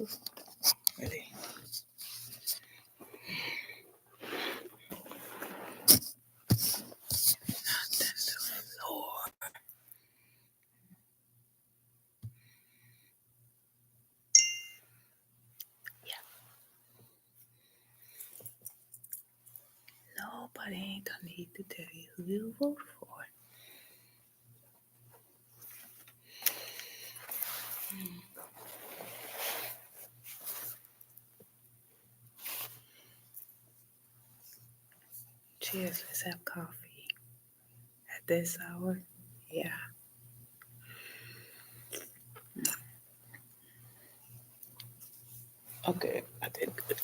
Really. Lord. Yeah. Nobody ain't gonna need to tell you who you vote for. Cheers, let's have coffee. At this hour? Yeah. Okay, I did good.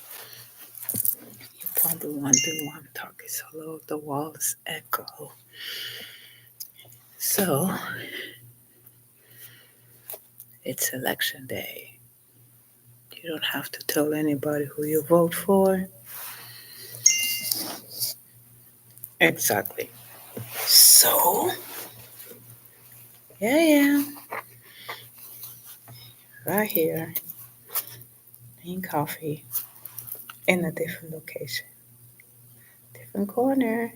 You probably wondering why I'm talking so low. The walls echo. So, it's election day. You don't have to tell anybody who you vote for. Exactly. So, yeah, right here in coffee in a different location, different corner.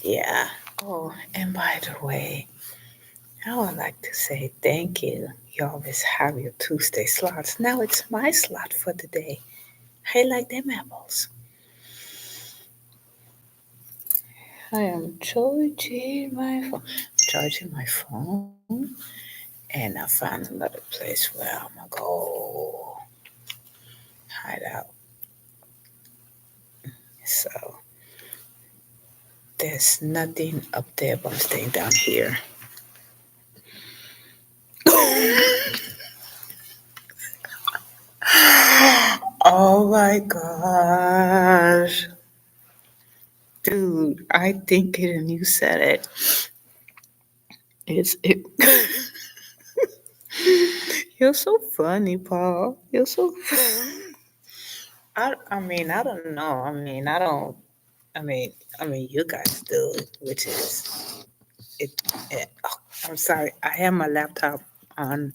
Yeah. Oh, and by the way, I would like to say thank you. You always have your Tuesday slots. Now it's my slot for the day. I like them apples. I am charging my phone, and I found another place where I'm gonna go hide out. So there's nothing up there, but I'm staying down here. Oh my gosh. Dude, I think it and you said it. It You're so funny, Paul. You're so I mean, I don't know. I don't I mean you guys do, which is it oh, I'm sorry. I have my laptop on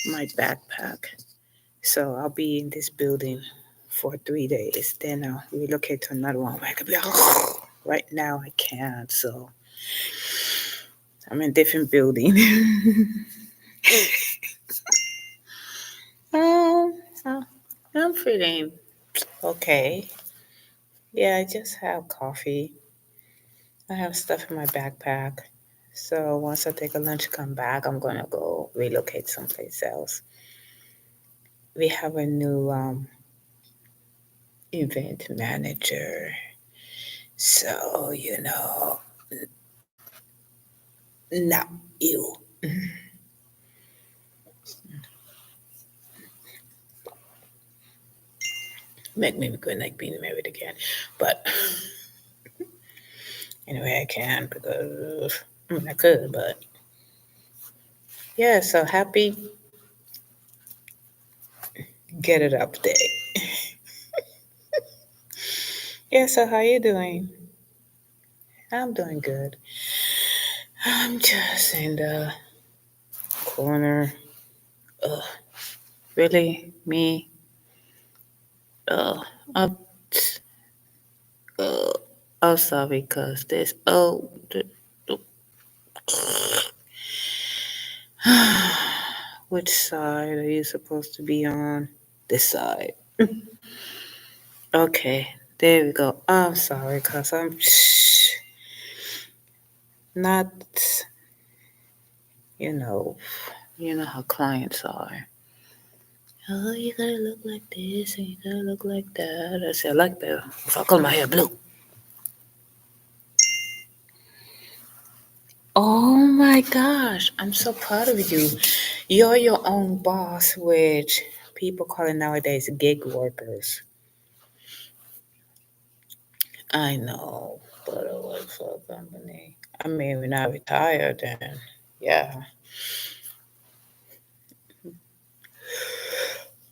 my backpack. So I'll be in this building for 3 days. Then I'll relocate to another one where I could be like, right now I can't. So I'm in a different building. um, uh, I'm feeling okay. Yeah, I just have coffee. I have stuff in my backpack. So once I take a lunch, come back, I'm gonna go relocate someplace else. We have a new event manager. So, not you. Make me good like being married again. But anyway, I can because I could, but yeah, so happy get it up day. Yeah, so how you doing? I'm doing good. I'm just in the corner. Ugh, really? Me? Ugh, I'm, ugh, I'm sorry because this, which side are you supposed to be on? This side. Okay, there we go. I'm sorry because I'm not, you know, you know how clients are. Oh, you gotta look like this and you gotta look like that. I said, I like that. If I color my hair blue. Oh my gosh, I'm so proud of you. You're your own boss, which people call it nowadays gig workers. I know, but I work for a company. I mean, when I retire, then yeah.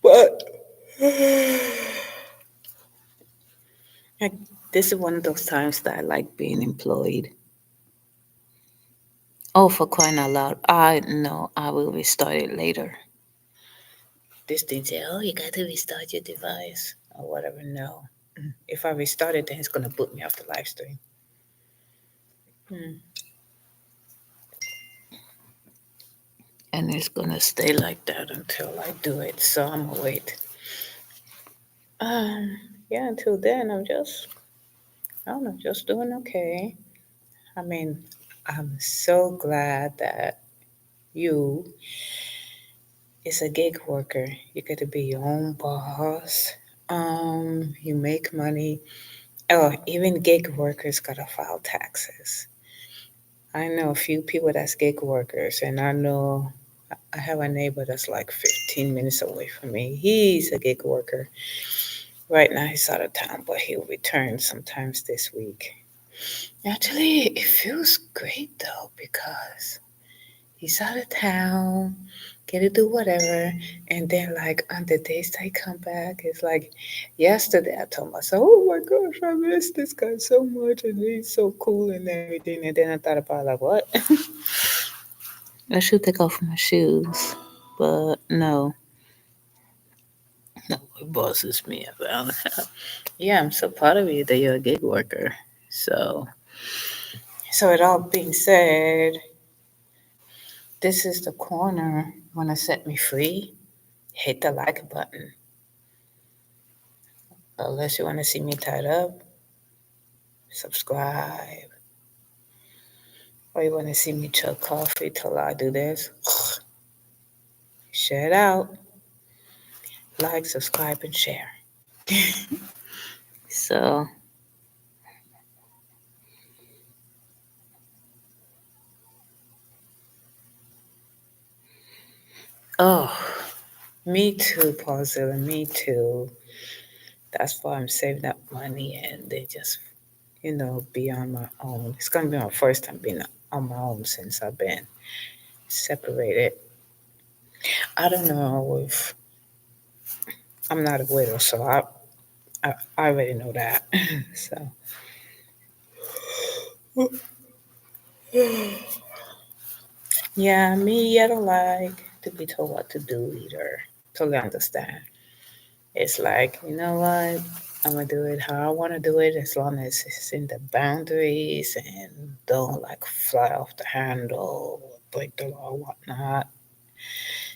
But like, this is one of those times that I like being employed. Oh, for crying out loud. I know I will restart it later. This thing say, oh, you got to restart your device or whatever. No. If I restart it, then it's going to boot me off the live stream. And it's going to stay like that until I do it. So I'm going to wait. Yeah, until then, I don't know, just doing okay. I mean, I'm so glad that you is a gig worker. You get to be your own boss. You make money. Oh, even gig workers gotta file taxes. I know a few people that's gig workers, and I know I have a neighbor that's like 15 minutes away from me. He's a gig worker. Right now he's out of town, but he'll return sometimes this week. Actually, it feels great though because he's out of town, get to do whatever, and then like on the days they come back, it's like yesterday I told myself, "Oh my gosh, I miss this guy so much, and he's so cool and everything." And then I thought about like, what? I should take off my shoes, but no, no, it bosses me about. Yeah, I'm so proud of you that you're a gig worker. So it all being said, this is the corner. Want to set me free? Hit the like button. Unless you want to see me tied up, subscribe. Or you want to see me chug coffee till I do this, share it out. Like, subscribe, and share. So, oh, me too, Paulzilla, me too. That's why I'm saving up money and they just, be on my own. It's going to be my first time being on my own since I've been separated. I don't know if I'm not a widow, so I already know that. So, yeah, me, I don't like to be told what to do either. Totally understand. It's like, you know what? I'm gonna do it how I want to do it as long as it's in the boundaries and don't like fly off the handle, break the law, whatnot.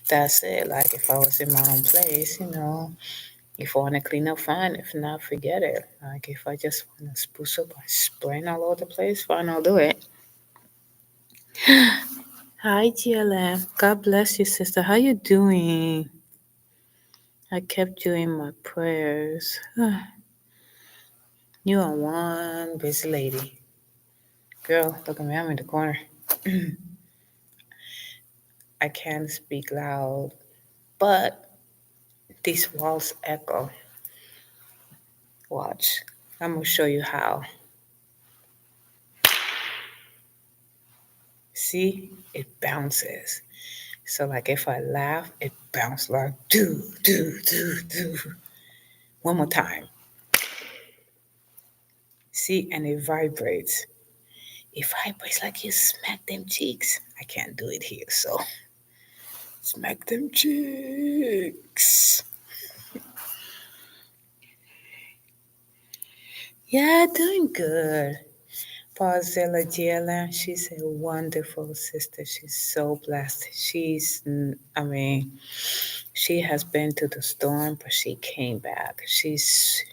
That's it. Like if I was in my own place, if I want to clean up, fine. If not, forget it. Like if I just want to spruce up by spraying all over the place, fine, I'll do it. Hi, GLM. God bless you, sister. How you doing? I kept you in my prayers. You are one busy lady. Girl, look at me. I'm in the corner. I can't speak loud, but these walls echo. Watch. I'm going to show you how. See? It bounces. So, like, if I laugh, it bounces like do, do, do, do. One more time. See? And it vibrates. It vibrates like you smack them cheeks. I can't do it here, so smack them cheeks. Yeah, doing good. Paulzilla Giela, she's a wonderful sister. She's so blessed. She has been to the storm, but she came back. She's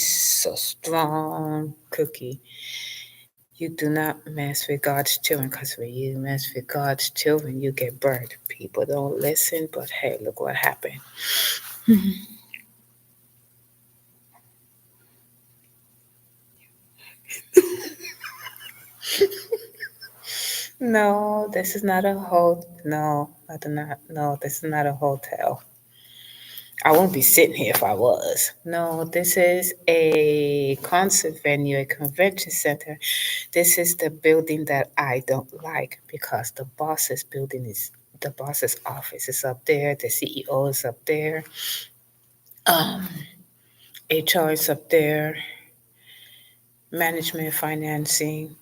so strong, Cookie. You do not mess with God's children, because when you mess with God's children, you get burned. People don't listen, but hey, look what happened. No, this is not a no, I do not. No, this is not a hotel. I won't be sitting here if I was. No, this is a concert venue, a convention center. This is the building that I don't like because the boss's office is up there, the CEO is up there, um, HR is up there, management, financing,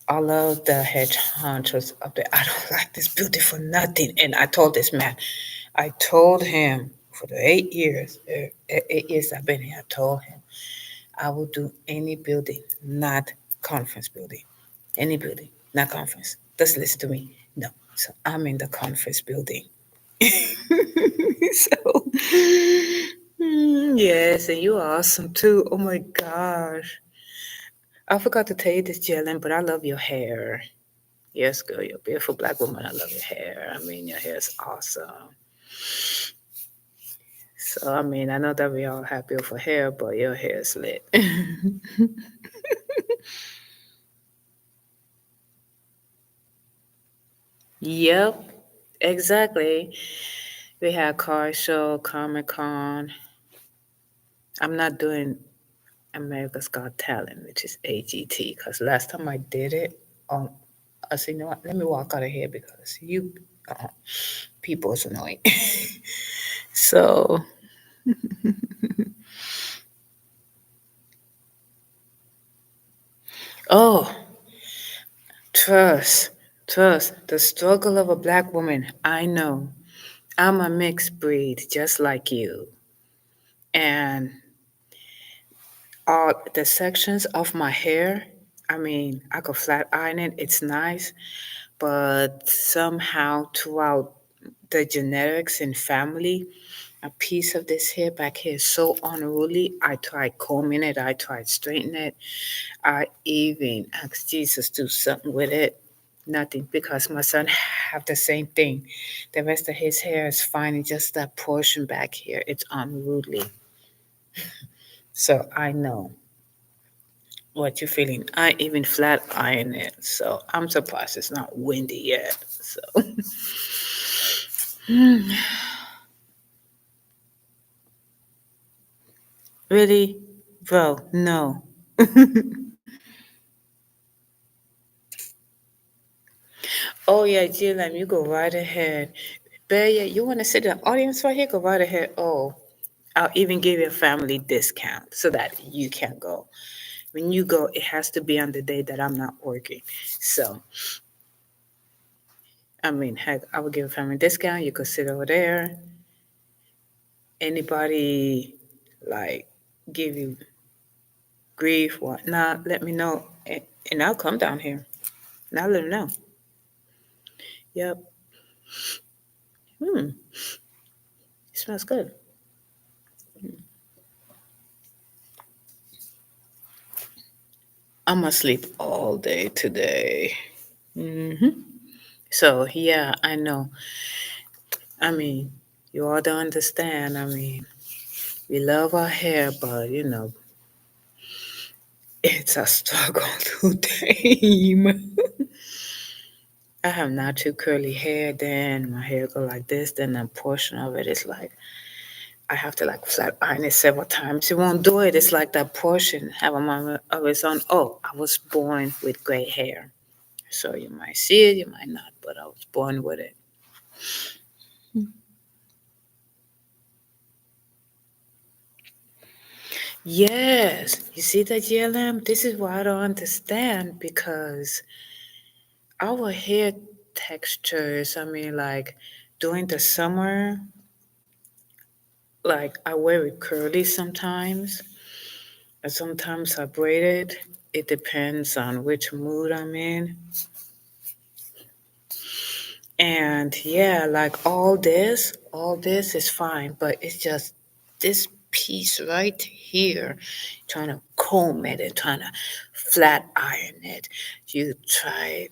all of the hedge honchos up there. I don't like this building for nothing. And I told this man, I told him, for the 8 years, 8 years I've been here, I told him I will do any building, not conference building. Any building, not conference. Just listen to me. No. So I'm in the conference building. So, yes, and you're awesome too. Oh my gosh. I forgot to tell you this, Jalen, but I love your hair. Yes, girl, you're a beautiful black woman. I love your hair. I mean, your hair is awesome. So, I mean, I know that we all have beautiful hair, but your hair is lit. Yep, exactly. We had car show, Comic Con. I'm not doing America's Got Talent, which is AGT, because last time I did it, um, I said, you know what? Let me walk out of here because you people is annoying. So, oh, trust, trust the struggle of a black woman. I know I'm a mixed breed, just like you, and all the sections of my hair. I mean, I could flat iron it. It's nice, but somehow throughout the genetics and family, a piece of this hair back here is so unruly. I tried combing it, I tried straightening it, I even asked Jesus to do something with it. Nothing, because my son have the same thing. The rest of his hair is fine, and just that portion back here, it's unruly. So I know what you're feeling. I even flat iron it, so I'm surprised it's not windy yet. So really, bro, no. Oh yeah, GLM, you go right ahead. Bear, yeah, you want to sit in the audience right here? Go right ahead. Oh, I'll even give you a family discount so that you can go. When you go, it has to be on the day that I'm not working. So, I mean, heck, I will give a family discount. You could sit over there. Anybody like give you grief, whatnot, let me know, and I'll come down here and I'll let them know. Yep. Hmm. It smells good. I'm gonna sleep all day today. So yeah, I know. I mean, you all don't understand. I mean, we love our hair, but it's a struggle to tame. I have natural curly hair, then my hair go like this, then a portion of it is like I have to like flat iron it several times. It won't do it. It's like that portion have a moment of its own. Oh, I was born with gray hair. So you might see it, you might not, but I was born with it. Yes, you see that, GLM? This is what I don't understand because our hair textures, I mean, like during the summer, like I wear it curly sometimes, and sometimes I braid it. It depends on which mood I'm in. And yeah, like all this is fine, but it's just this piece right here, trying to comb it and trying to flat iron it. You try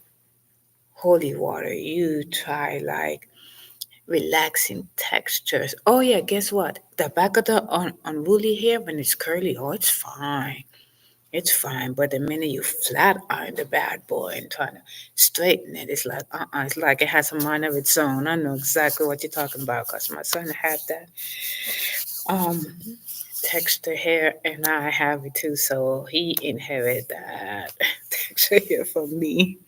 holy water, you try like relaxing textures. Oh yeah, guess what? The back of the unruly hair when it's curly, oh it's fine. It's fine, but the minute you flat iron the bad boy and trying to straighten it, it's like it's like it has a mind of its own. I know exactly what you're talking about because my son had that um texture hair, and I have it too, so he inherited that texture hair from me.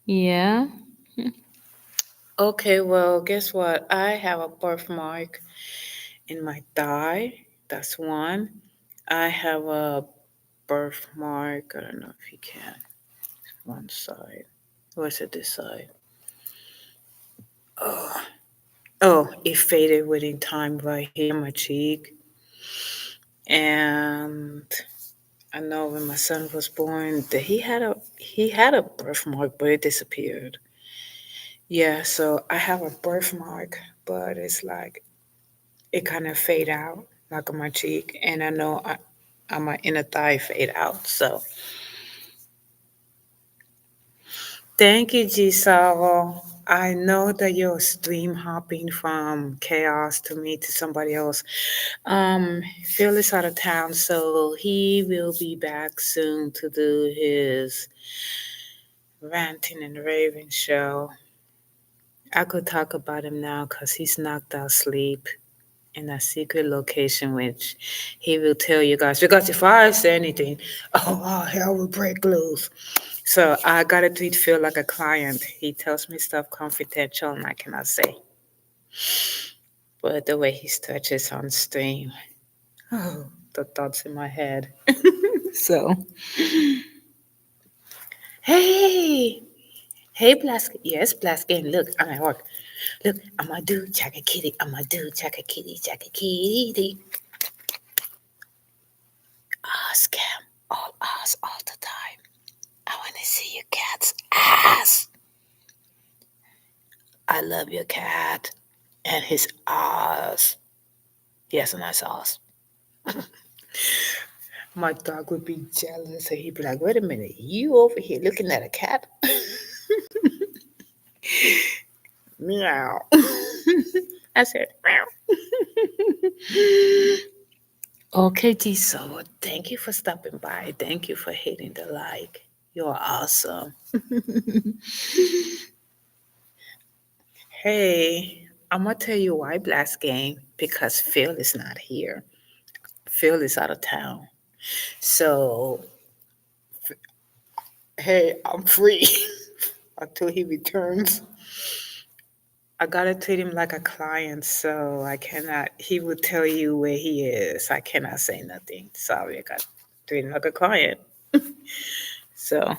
Yeah. Okay, well, guess what? I have a birthmark in my thigh. That's one. I have a birthmark. I don't know if you can. One side. Or is it this side? Oh, oh, it faded within time right here, my cheek. And I know when my son was born that he had a birthmark, but it disappeared. Yeah, so I have a birthmark, but it's like it kind of fade out, like on my cheek, and I know on my inner thigh fade out. So thank you, G Savo. I know that you're stream hopping from chaos to me to somebody else. Phil is out of town, so he will be back soon to do his ranting and raving show. I could talk about him now because he's knocked out sleep in a secret location, which he will tell you guys. Because if I say anything, oh, hell will break loose. So I gotta treat Phil like a client. He tells me stuff confidential and I cannot say. But the way he stretches on stream, oh, the thoughts in my head. So, hey, hey, Blask. Yes, Blaskin. Look, I'm at work. Look, I'm gonna do Jacka Kitty. I'm gonna do Jacka Kitty, Jacka Kitty. Ask him, all us, all the time. I wanna see your cat's ass. I love your cat and his ass. Yes, a nice ass. My dog would be jealous and he'd be like, wait a minute, you over here looking at a cat? Meow. I said, meow. Okay, G, so thank you for stopping by. Thank you for hitting the like. You're awesome. Hey, I'm gonna tell you why Blast Game because Phil is not here. Phil is out of town. So, hey, I'm free until he returns. I gotta treat him like a client, so I cannot. He will tell you where he is. I cannot say nothing. Sorry, I got to treat him like a client. So,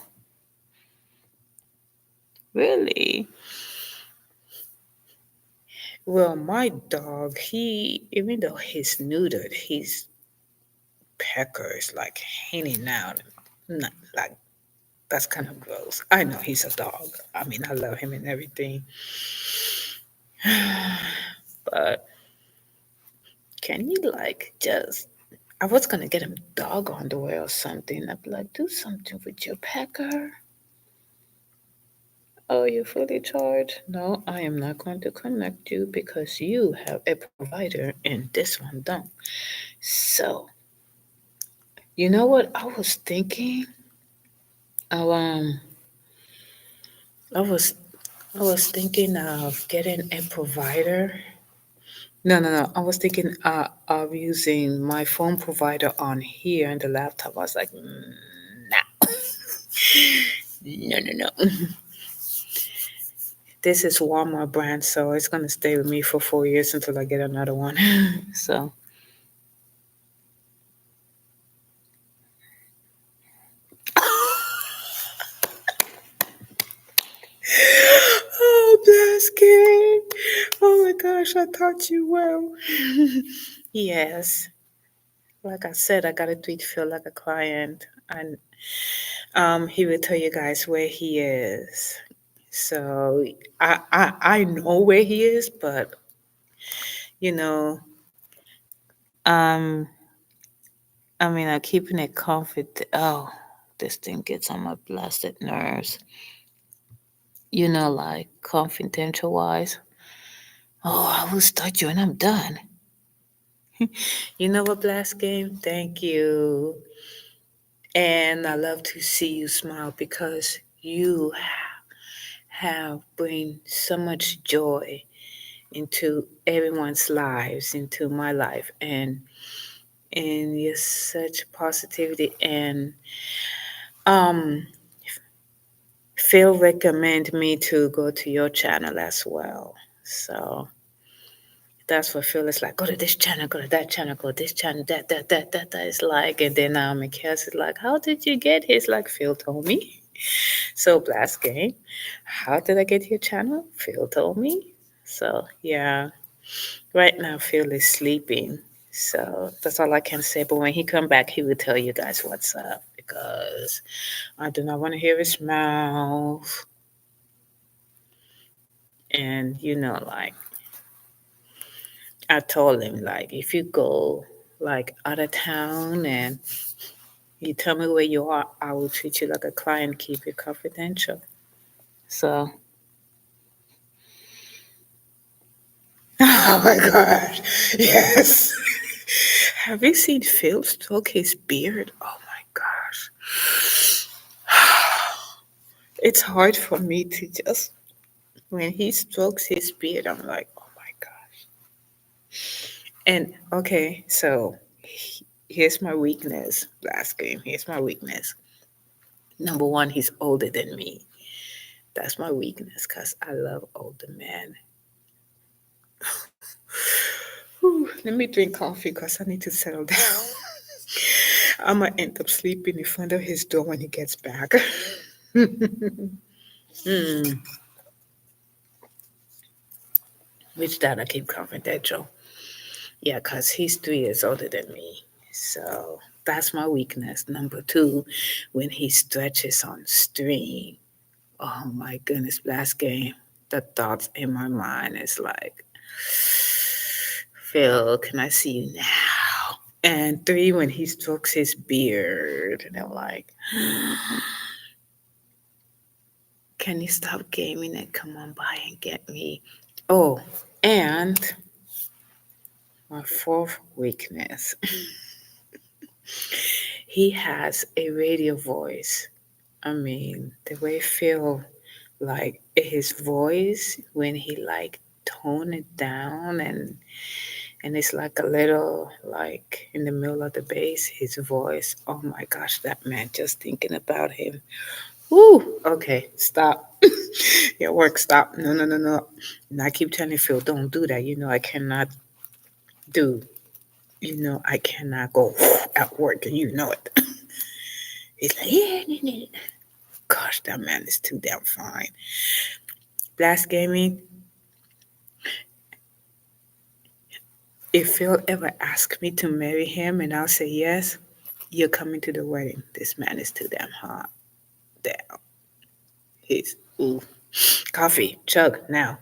really, well, my dog, even though he's neutered, his pecker is like hanging out. Not like that's kind of gross. I know he's a dog. I mean, I love him and everything, but can you like just I was gonna get him dog underwear or something. I'd be like, do something with your pecker. Oh, you fully charged? No, I am not going to connect you because you have a provider and this one don't. So, you know what I was thinking? Oh, I was I was thinking of getting a provider. No, no, no. I was thinking of using my phone provider on here and the laptop. I was like, nah, no, no, no. This is Walmart brand, so it's gonna stay with me for 4 years until I get another one. So, oh, Blasky! Oh my gosh, I taught you well. Yes, like I said, I gotta treat Phil like a client, and he will tell you guys where he is. So I know where he is, but you know, um, I mean, I'm keeping it confident. Oh, this thing gets on my blasted nerves. Like confidential wise. Oh, I will start you and I'm done. You know what, Blast Game? Thank you. And I love to see you smile because you have bring so much joy into everyone's lives, into my life, and you're such positivity. And um, Phil recommend me to go to your channel as well. So that's what Phil is like. Go to this channel, go to that channel, go to this channel, that is like. And then Mikhail is like, how did you get here? It's like Phil told me. So Blast Game, how did I get your channel? Phil told me. So yeah, right now Phil is sleeping. So that's all I can say. But when he come back, he will tell you guys what's up because I do not want to hear his mouth. And like I told him, like if you go like out of town and you tell me where you are, I will treat you like a client, keep it confidential. So, oh my gosh, yes. Have you seen Phil stroke his beard? Oh my gosh. It's hard for me to just, when he strokes his beard, I'm like, oh my gosh. And okay, so here's my weakness. Last game, here's my weakness. Number one, he's older than me. That's my weakness because I love older men. Whew, let me drink coffee because I need to settle down. I'm gonna end up sleeping in front of his door when he gets back. Hmm. Which that I keep confidential. Yeah, because he's 3 years older than me. So that's my weakness. Number two, when he stretches on stream. Oh my goodness, last game. The thoughts in my mind is like, Phil, can I see you now? And three, when he strokes his beard. And I'm like, can you stop gaming and come on by and get me? Oh, and my fourth weakness, he has a radio voice. I mean, the way Phil, like his voice when he like tone it down and it's like a little like in the middle of the bass, his voice. Oh my gosh, that man! Just thinking about him. Woo! Okay, stop. Your work, stop. No, no, no, no. And I keep telling Phil, don't do that. I cannot do. I cannot go at work, and you know it. He's like, yeah, yeah, yeah. Gosh, that man is too damn fine. Blast Gaming, if Phil ever asks me to marry him and I'll say yes, you're coming to the wedding. This man is too damn hot. Damn. He's, ooh. Coffee, chug, now.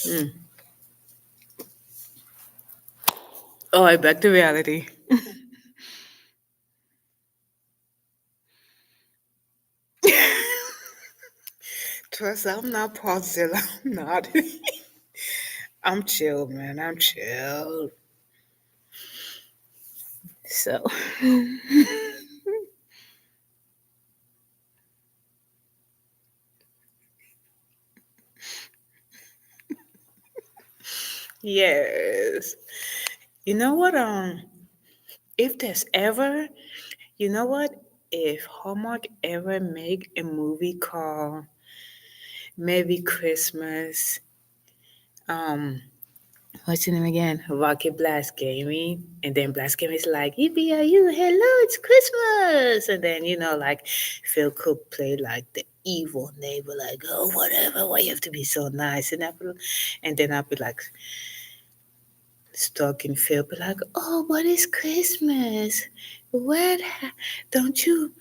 Mm. All right, back to reality. Trust, I'm not Paulzilla. I'm not. I'm chill, man. I'm chill. So, yes. You know what? If there's ever, you know what? If Hallmark ever make a movie called Maybe Christmas, um, what's your name again? Rocket Blast Gaming. And then Blast Gaming is like, Yippee, are you? Hello, it's Christmas. And then, like Phil could play like the evil neighbor, like, oh, whatever, why you have to be so nice? And then I'll be like, stalking Phil, be like, oh, what is Christmas? What? Don't you?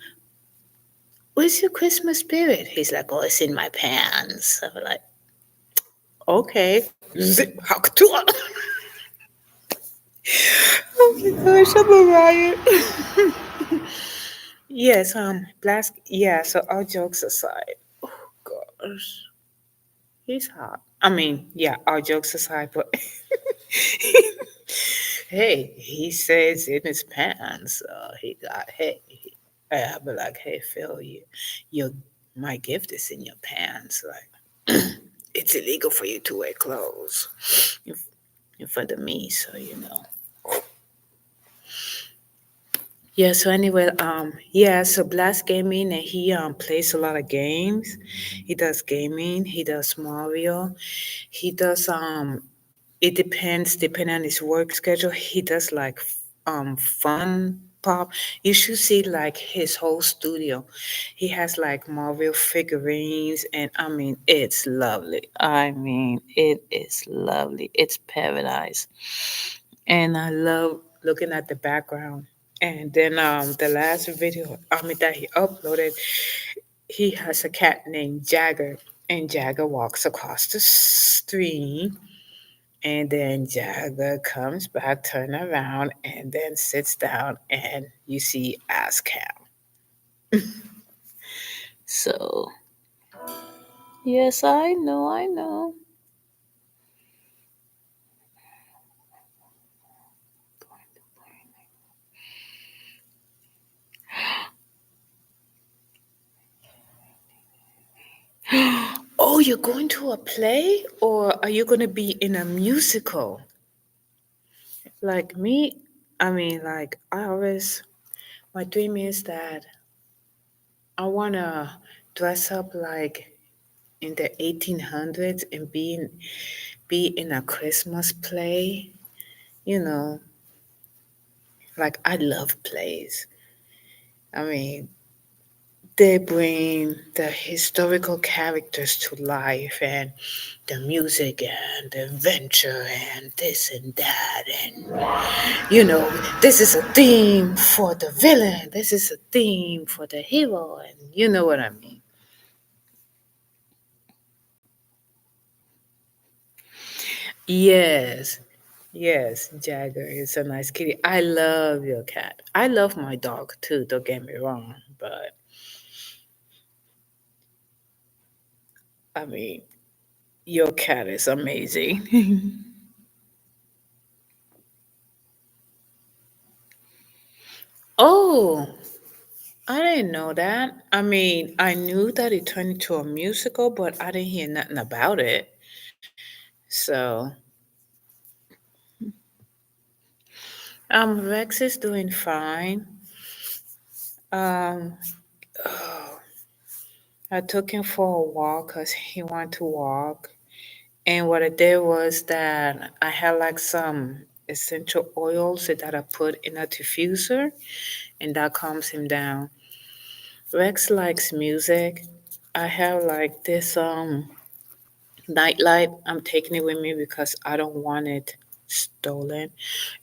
Where's your Christmas spirit? He's like, oh, it's in my pants. I'm like, okay. Zip, oh my gosh, I'm a riot. Yes, Blask. Yeah. So all jokes aside, oh gosh, he's hot. I mean, yeah, all jokes aside, but hey, he says in his pants, he got hey. I'll be like, hey Phil, your my gift is in your pants. Like, it's illegal for you to wear clothes in, in front of me, so you know. Yeah, so anyway, yeah, so Blast Gaming and he plays a lot of games. He does gaming, he does Mario, he does it depends depending on his work schedule. He does like fun Pop, you should see like his whole studio. He has like Marvel figurines, and I mean, it's lovely. I mean, it is lovely. It's paradise. And I love looking at the background. And then the last video that he uploaded, he has a cat named Jagger, and Jagger walks across the street, and then Jagger comes back, turn around, and then sits down, and you see Ass Cow. So yes, I know, I know. Oh, you're going to a play, or are you going to be in a musical? Like me, I mean, like I always, my dream is that I want to dress up like in the 1800s and be in a Christmas play. You know, like I love plays. I mean, they bring the historical characters to life, and the music and the adventure and this and that, and this is a theme for the villain, this is a theme for the hero, and you know what I mean. Yes, yes, Jagger is a nice kitty. I love your cat. I love my dog too, don't get me wrong, but I mean, your cat is amazing. Oh, I didn't know that. I mean, I knew that it turned into a musical, but I didn't hear nothing about it. So, Rex is doing fine. Um, I took him for a walk because he wanted to walk. And what I did was that I had like some essential oils that I put in a diffuser, and that calms him down. Rex likes music. I have like this nightlight. I'm taking it with me because I don't want it stolen.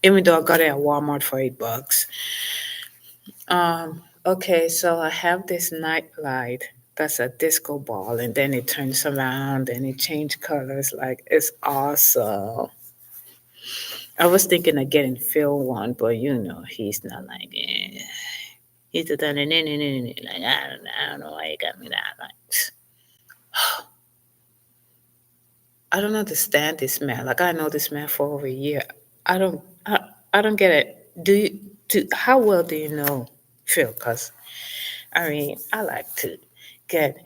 Even though I got it at Walmart for $8. Okay, so I have this nightlight that's a disco ball, and then it turns around and it changes colors. Like it's awesome. I was thinking of getting Phil one, but he's not like he's a done like I don't know why you got me that. Like I don't understand this man. Like I know this man for over a year. I don't get it. How well do you know Phil? Cause I mean I like to get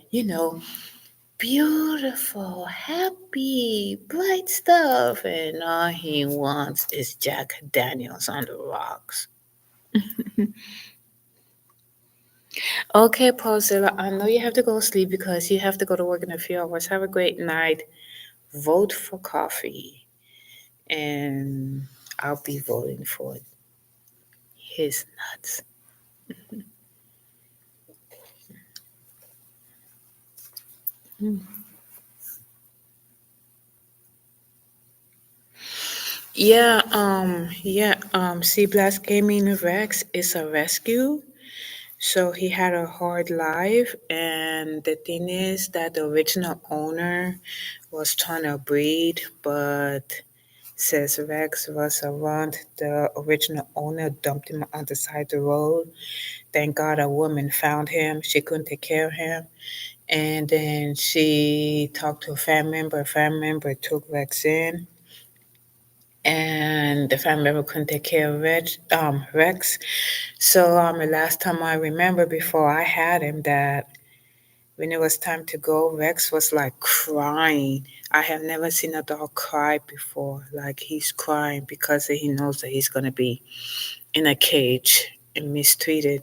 beautiful, happy, bright stuff, and all he wants is Jack Daniels on the rocks. Okay, Paulzilla, I know you have to go sleep because you have to go to work in a few hours. Have a great night. Vote for coffee, and I'll be voting for his nuts. C Blast Gaming Rex is a rescue. So he had a hard life, and the thing is that the original owner was trying to breed, but says Rex was around, the original owner dumped him on the side of the road. Thank God a woman found him. She couldn't take care of him. And then she talked to a family member. A family member took Rex in, and the family member couldn't take care of Rex. So the last time I remember before I had him, that when it was time to go, Rex was like crying. I have never seen a dog cry before. Like he's crying because he knows that he's gonna be in a cage and mistreated.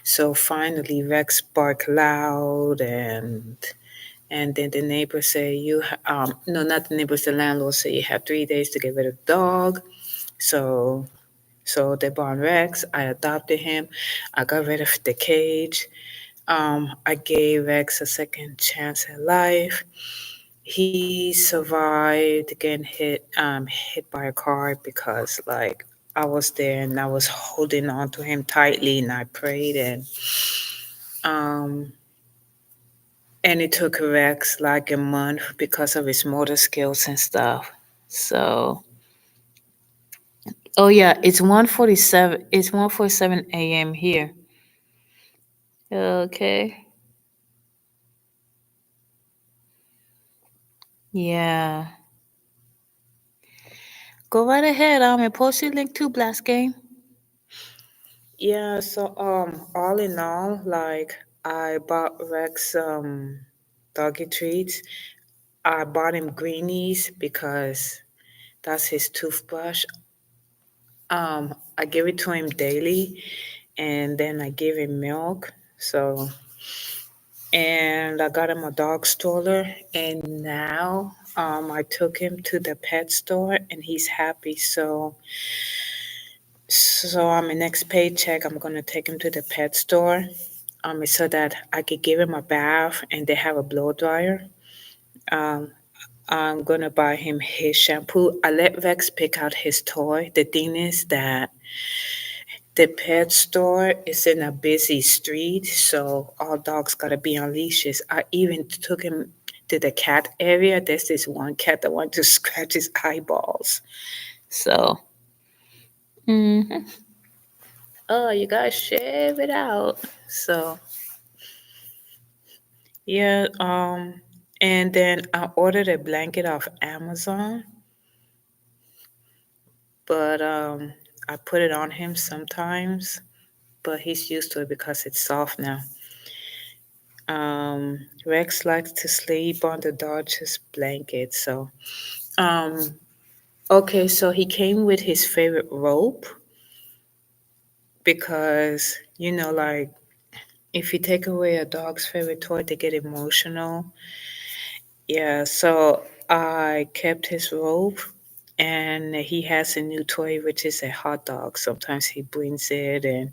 So finally, Rex barked loud, and then the neighbor say no, not the neighbors, the landlord say you have 3 days to get rid of the dog. So So they born Rex. I adopted him. I got rid of the cage. I gave Rex a second chance at life. He survived getting hit by a car because like I was there and I was holding on to him tightly and I prayed um and it took Rex like a month because of his motor skills and stuff. So oh yeah, it's 1:47. It's 1:47 a.m. here. Okay. Yeah. Go right ahead. And post your link to Blast Game. Yeah, so all in all, like I bought Rex doggy treats. I bought him greenies because that's his toothbrush. I give it to him daily and then I give him milk. So and I got him a dog stroller and now I took him to the pet store and he's happy. So on my next paycheck I'm gonna take him to the pet store so that I could give him a bath and they have a blow dryer. Um, I'm gonna buy him his shampoo. I let Rex pick out his toy. The thing is that the pet store is in a busy street, so all dogs gotta be on leashes. I even took him to the cat area. There's this one cat that wants to scratch his eyeballs. So, mhm. Oh, you guys share it out. So, yeah, and then I ordered a blanket off Amazon, but I put it on him sometimes, but he's used to it because it's soft now. Rex likes to sleep on the Dodgers blanket, so okay, so he came with his favorite rope because like if you take away a dog's favorite toy, they get emotional. Yeah, so I kept his rope and he has a new toy which is a hot dog. Sometimes he brings it and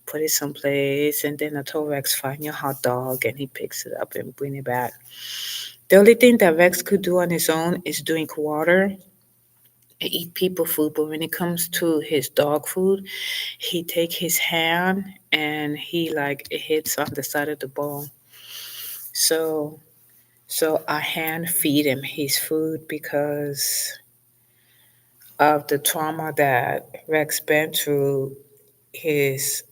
put it someplace and then I told Rex find your hot dog and he picks it up and bring it back. The only thing that Rex could do on his own is drink water and eat people food, but when it comes to his dog food, he take his hand and he like it hits on the side of the bowl. So I hand feed him his food because of the trauma that Rex been through. His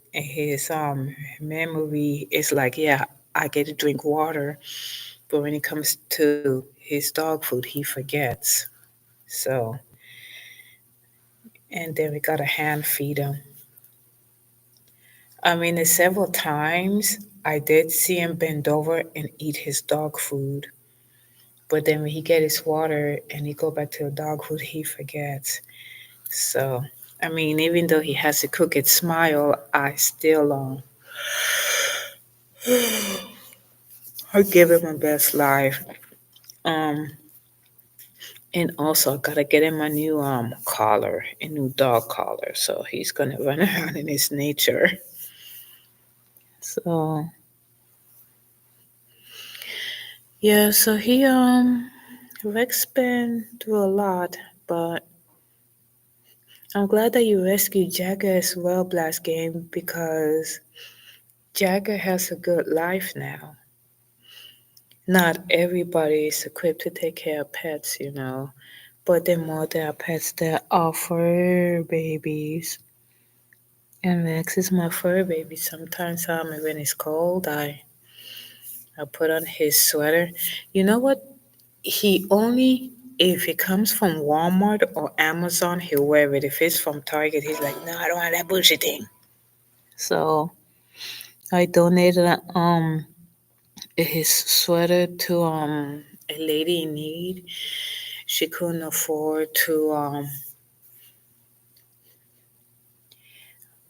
memory is like, yeah, I get to drink water, but when it comes to his dog food, he forgets. So and then we gotta hand feed him. I mean, several times I did see him bend over and eat his dog food, but then when he get his water and he go back to the dog food, he forgets. So, I mean, even though he has a crooked smile, I give him my best life. Um, and also I gotta get him a new collar, a new dog collar, so he's gonna run around in his nature. So yeah, so Rex been through a lot, but I'm glad that you rescued Jagger as well, Blast Game, because Jagger has a good life now. Not everybody is equipped to take care of pets, but the more there are pets that are fur babies. And Rex is my fur baby. Sometimes when it's cold, I put on his sweater. You know what? He only if it comes from Walmart or Amazon, he'll wear it. If it's from Target, he's like, no, I don't want that bullshit thing. So I donated his sweater to a lady in need. She couldn't afford to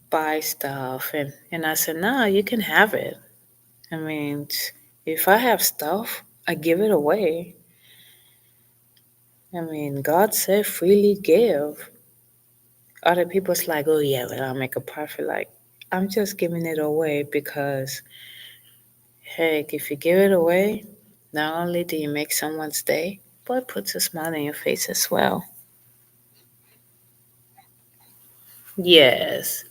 buy stuff, and I said, nah, you can have it. I mean, if I have stuff, I give it away. I mean, God said freely give. other people's like, oh yeah, well, I'll make a profit. Like, I'm just giving it away because, heck, if you give it away, not only do you make someone's day, but it puts a smile on your face as well. Yes,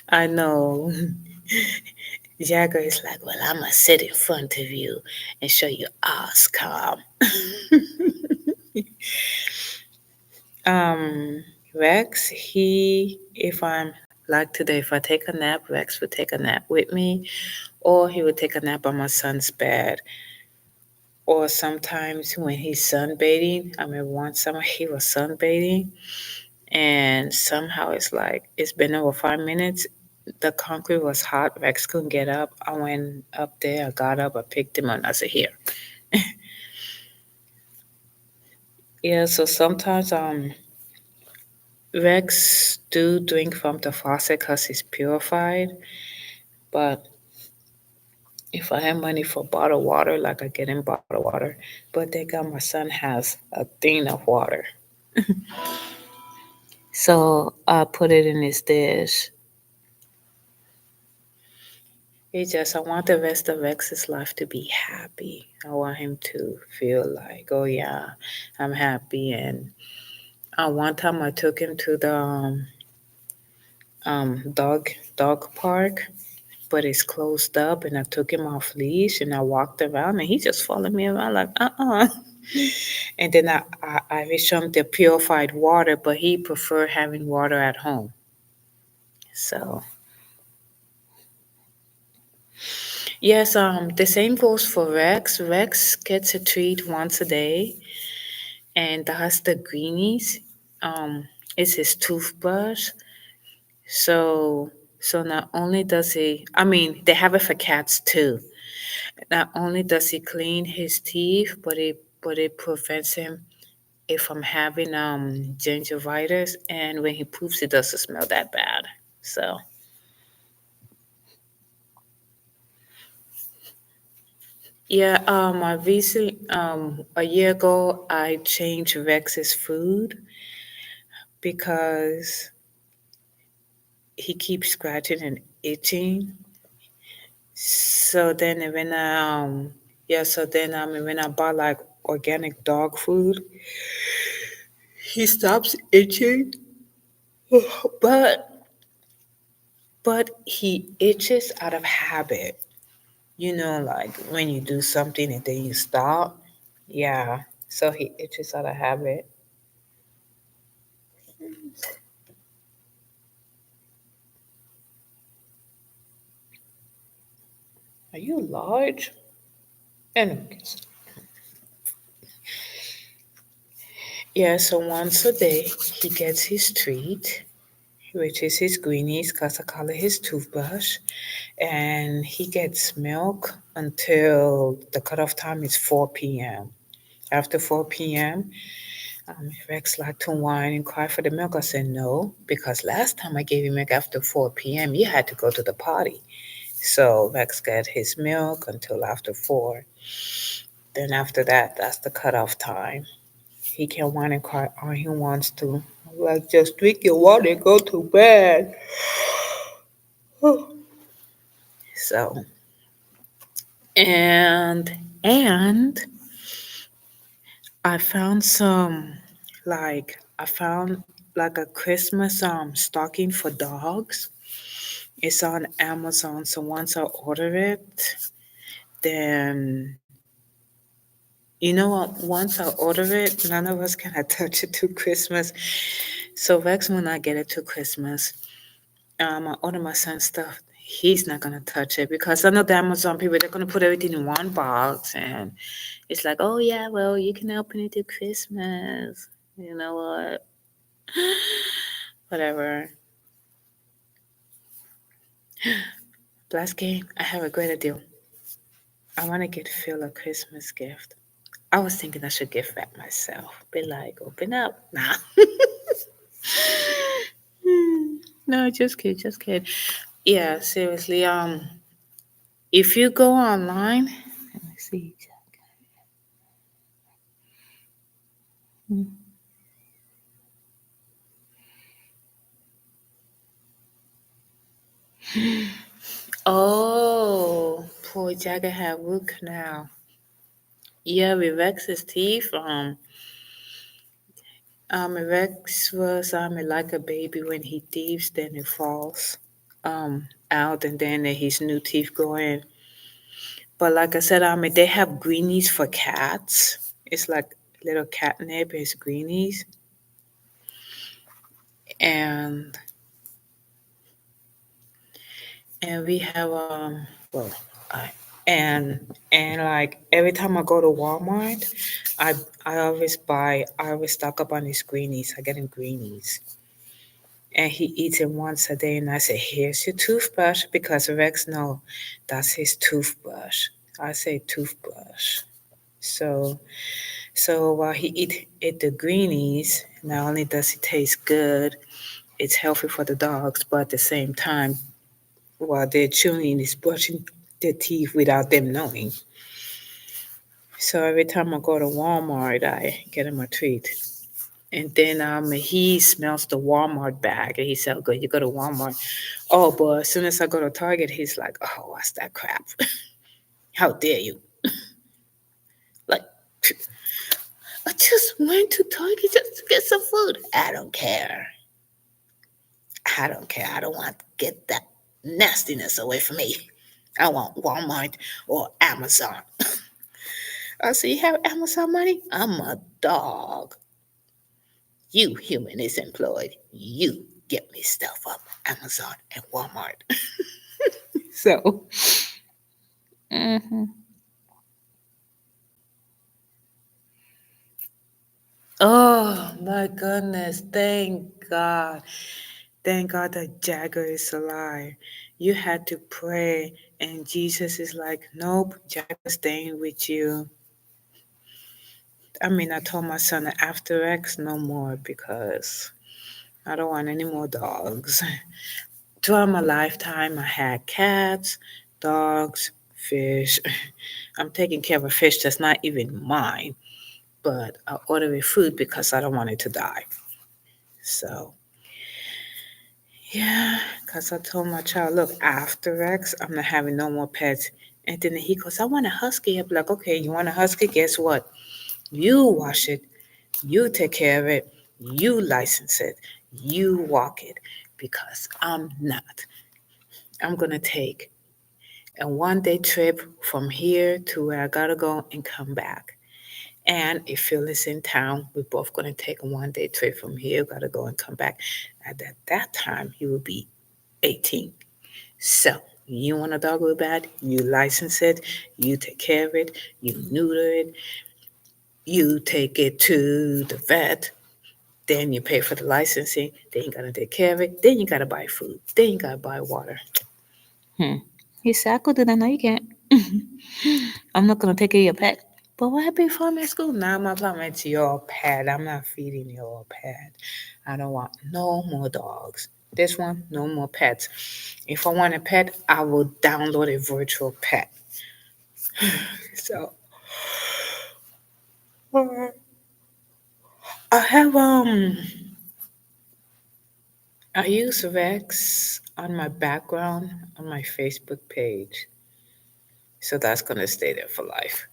I know. Jagger is like, well, I'm gonna sit in front of you and show you Oscar. Um, Rex, if I'm like today, if I take a nap, Rex would take a nap with me, or he would take a nap on my son's bed. Or sometimes when he's sunbathing, I mean, one summer he was sunbathing, and somehow it's been over 5 minutes. The concrete was hot. Rex couldn't get up. I went up there. I got up. I picked him up. And I said, "Here." Yeah. So sometimes Rex do drink from the faucet because it's purified. But if I have money for bottled water, like I get in bottled water. But they got my son has a thing of water, so I put it in his dish. It's just I want the rest of Rex's life to be happy. I want him to feel like, oh yeah, I'm happy. And one time I took him to the dog park, but it's closed up, and I took him off leash, and I walked around, and he just followed me around like And then I showed him the purified water, but he preferred having water at home. So yes, the same goes for Rex. Rex gets a treat once a day, and that's the greenies. It's his toothbrush. So not only does he, I mean, they have it for cats too. Not only does he clean his teeth, but it prevents him if I'm having gingivitis, and when he poops, it doesn't smell that bad. So yeah, I recently a year ago I changed Rex's food because he keeps scratching and itching. So then when when I buy like organic dog food, he stops itching, but he itches out of habit. Like when you do something and then you stop. Yeah. So he itches out of habit. Are you large? Anyways. Yeah, so once a day he gets his treat, which is his greenies, because I call it his toothbrush. And he gets milk until the cutoff time is 4 p.m. After 4 p.m., Rex like to whine and cry for the milk. I said no, because last time I gave you milk after 4 p.m., you had to go to the potty. So Rex got his milk until after 4. Then after that, that's the cutoff time. He can whine and cry all he wants to. Like, just drink your water and go to bed. So, and, and I found I found like a Christmas stocking for dogs. It's on Amazon. So once I order it, then once I order it, none of us can attach it to Christmas. So Rex will not get it to Christmas. I order my son's stuff. He's not gonna touch it because I know the Amazon people, they're gonna put everything in one box, and it's like, oh yeah, well, you can open it to Christmas. You know what? Whatever. Last game, I have a great deal. I want to get Phil a Christmas gift. I was thinking I should gift wrap myself. Be like, open up. Nah. No, just kid, just kid. Yeah, seriously. If you go online, let me see. Oh, poor Jagger had root canal. Yeah, we Rex his teeth. Rex was like a baby when he teeths, then it falls out, and then his new teeth go in. But like I said, they have greenies for cats. It's like little catnip. It's greenies, and we have well, I and like every time I go to Walmart, I I always stock up on these greenies. I get him greenies. And he eats it once a day, and I say, "Here's your toothbrush," because Rex know that's his toothbrush. I say toothbrush. So while he eat the greenies, not only does it taste good, it's healthy for the dogs, but at the same time, while they're chewing, he's brushing their teeth without them knowing. So every time I go to Walmart, I get him a treat. And then he smells the Walmart bag, and he said, "Okay, you go to Walmart." Oh, but as soon as I go to Target, he's like, "Oh, what's that crap? How dare you?" Like, I just went to Target just to get some food. I don't care. I don't care. I don't want to get that nastiness away from me. I want Walmart or Amazon. I see you have Amazon money? I'm a dog. You human is employed. You get me stuff up Amazon and Walmart. So, mhm. Oh my goodness. Thank God. Thank God that Jagger is alive. You had to pray, and Jesus is like, "Nope, Jagger's staying with you." I told my son after X, no more because I don't want any more dogs. Throughout my lifetime, I had cats, dogs, fish. I'm taking care of a fish that's not even mine, but I order it food because I don't want it to die. So, yeah, because I told my child, look, after X, I'm not having no more pets. And then he goes, "I want a husky." I'm like, "Okay, you want a husky? Guess what? You wash it, you take care of it, you license it, you walk it, because I'm not. I'm going to take a 1 day trip from here to where I got to go and come back. And if Phil is in town, we're both going to take a 1 day trip from here, got to go and come back. And at that time, he will be 18. So, you want a dog real bad? You license it, you take care of it, you neuter it, you take it to the vet, then you pay for the licensing, then you gotta take care of it, then you gotta buy food, then you gotta buy water. He said, "I could do that." "No, you can't. I'm not gonna take care of your pet." "But what happened if I'm at school?" "Nah, I'm not talking to your pet. I'm not feeding your pet. I don't want no more dogs. This one, no more pets. If I want a pet, I will download a virtual pet." So I have I use Rex on my background on my Facebook page. So that's gonna stay there for life.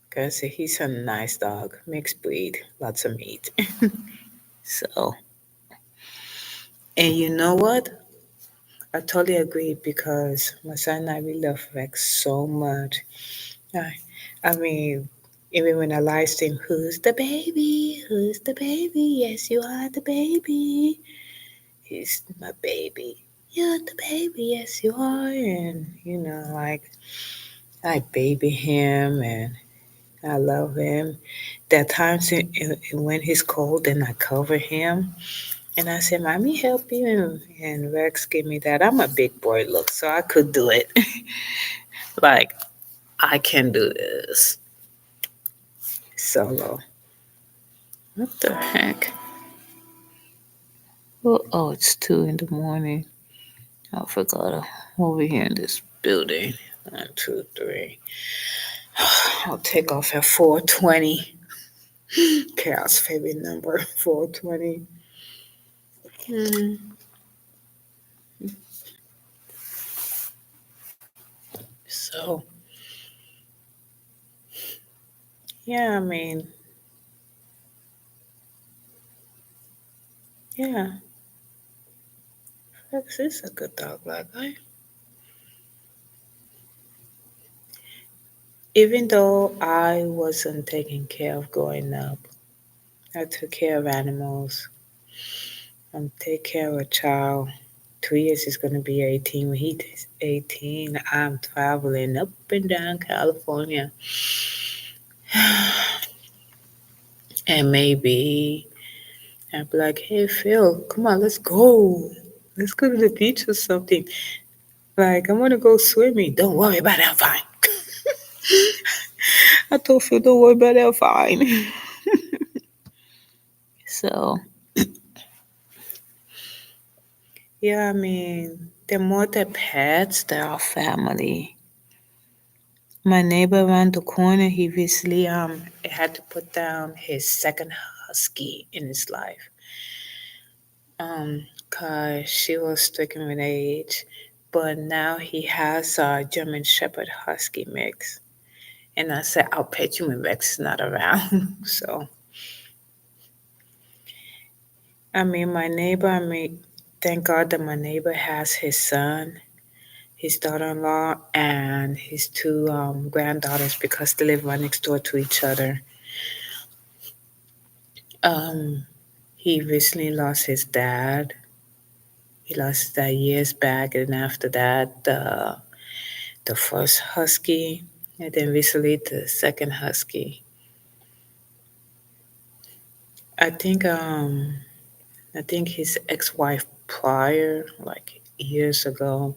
Cause he's a nice dog, mixed breed, lots of meat. So, and you know what? I totally agree because my son and I we love Rex so much. I, I mean, even when I live stream, "Who's the baby? Who's the baby? Yes, you are the baby. He's my baby. You're the baby. Yes, you are." And like I baby him and I love him. There are times when he's cold and I cover him. And I said, "Mommy, help you." And Rex gave me that. I'm a big boy, look, so I could do it. Like, I can do this solo. What the heck? Oh, it's 2 in the morning. I forgot over here in this building. 1, 2, 3. I'll take off at 4:20. Chaos favorite number, 4:20. So yeah, I mean, yeah, Rex is a good dog. Like even though I wasn't taken care of growing up, I took care of animals. Take care of a child. 2 years is gonna be 18. When he's 18, I'm traveling up and down California, and maybe I'd be like, "Hey Phil, come on, let's go. Let's go to the beach or something. Like, I want to go swimming. Don't worry about it. I'm fine." I told Phil, "Don't worry about it. I'm fine." So yeah, I mean, the more the pets, they are family. My neighbor around the corner, he recently had to put down his second husky in his life. 'Cause she was stricken with age, but now he has a German Shepherd Husky mix. And I said, I'll pet you when Rex is not around. So my neighbor, thank God that my neighbor has his son, his daughter-in-law, and his two granddaughters because they live right next door to each other. Um, he recently lost his dad. He lost his dad years back, and after that, the first husky, and then recently the second husky. I think um I think his ex-wife prior, like years ago.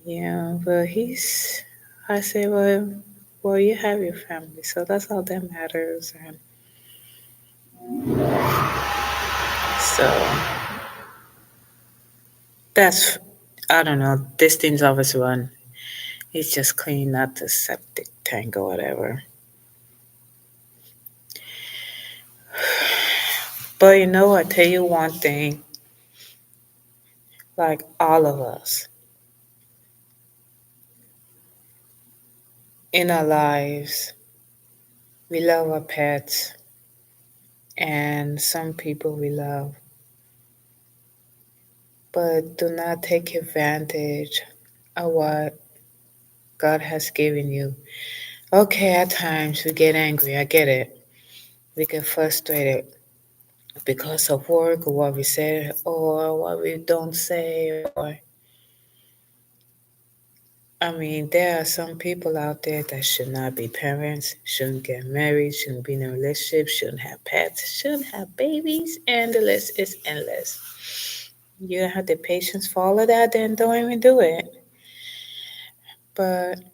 Yeah, but I say, well, you have your family, so that's all that matters. And so that's, I don't know, this thing's always run. It's just cleaning out the septic tank or whatever. But I tell you one thing, like all of us in our lives, we love our pets, and some people we love, but do not take advantage of what God has given you. Okay, at times we get angry, I get it. We get frustrated because of work or what we say or what we don't say. Or, there are some people out there that should not be parents, shouldn't get married, shouldn't be in a relationship, shouldn't have pets, shouldn't have babies, and the list is endless. You don't have the patience for all of that, then don't even do it. But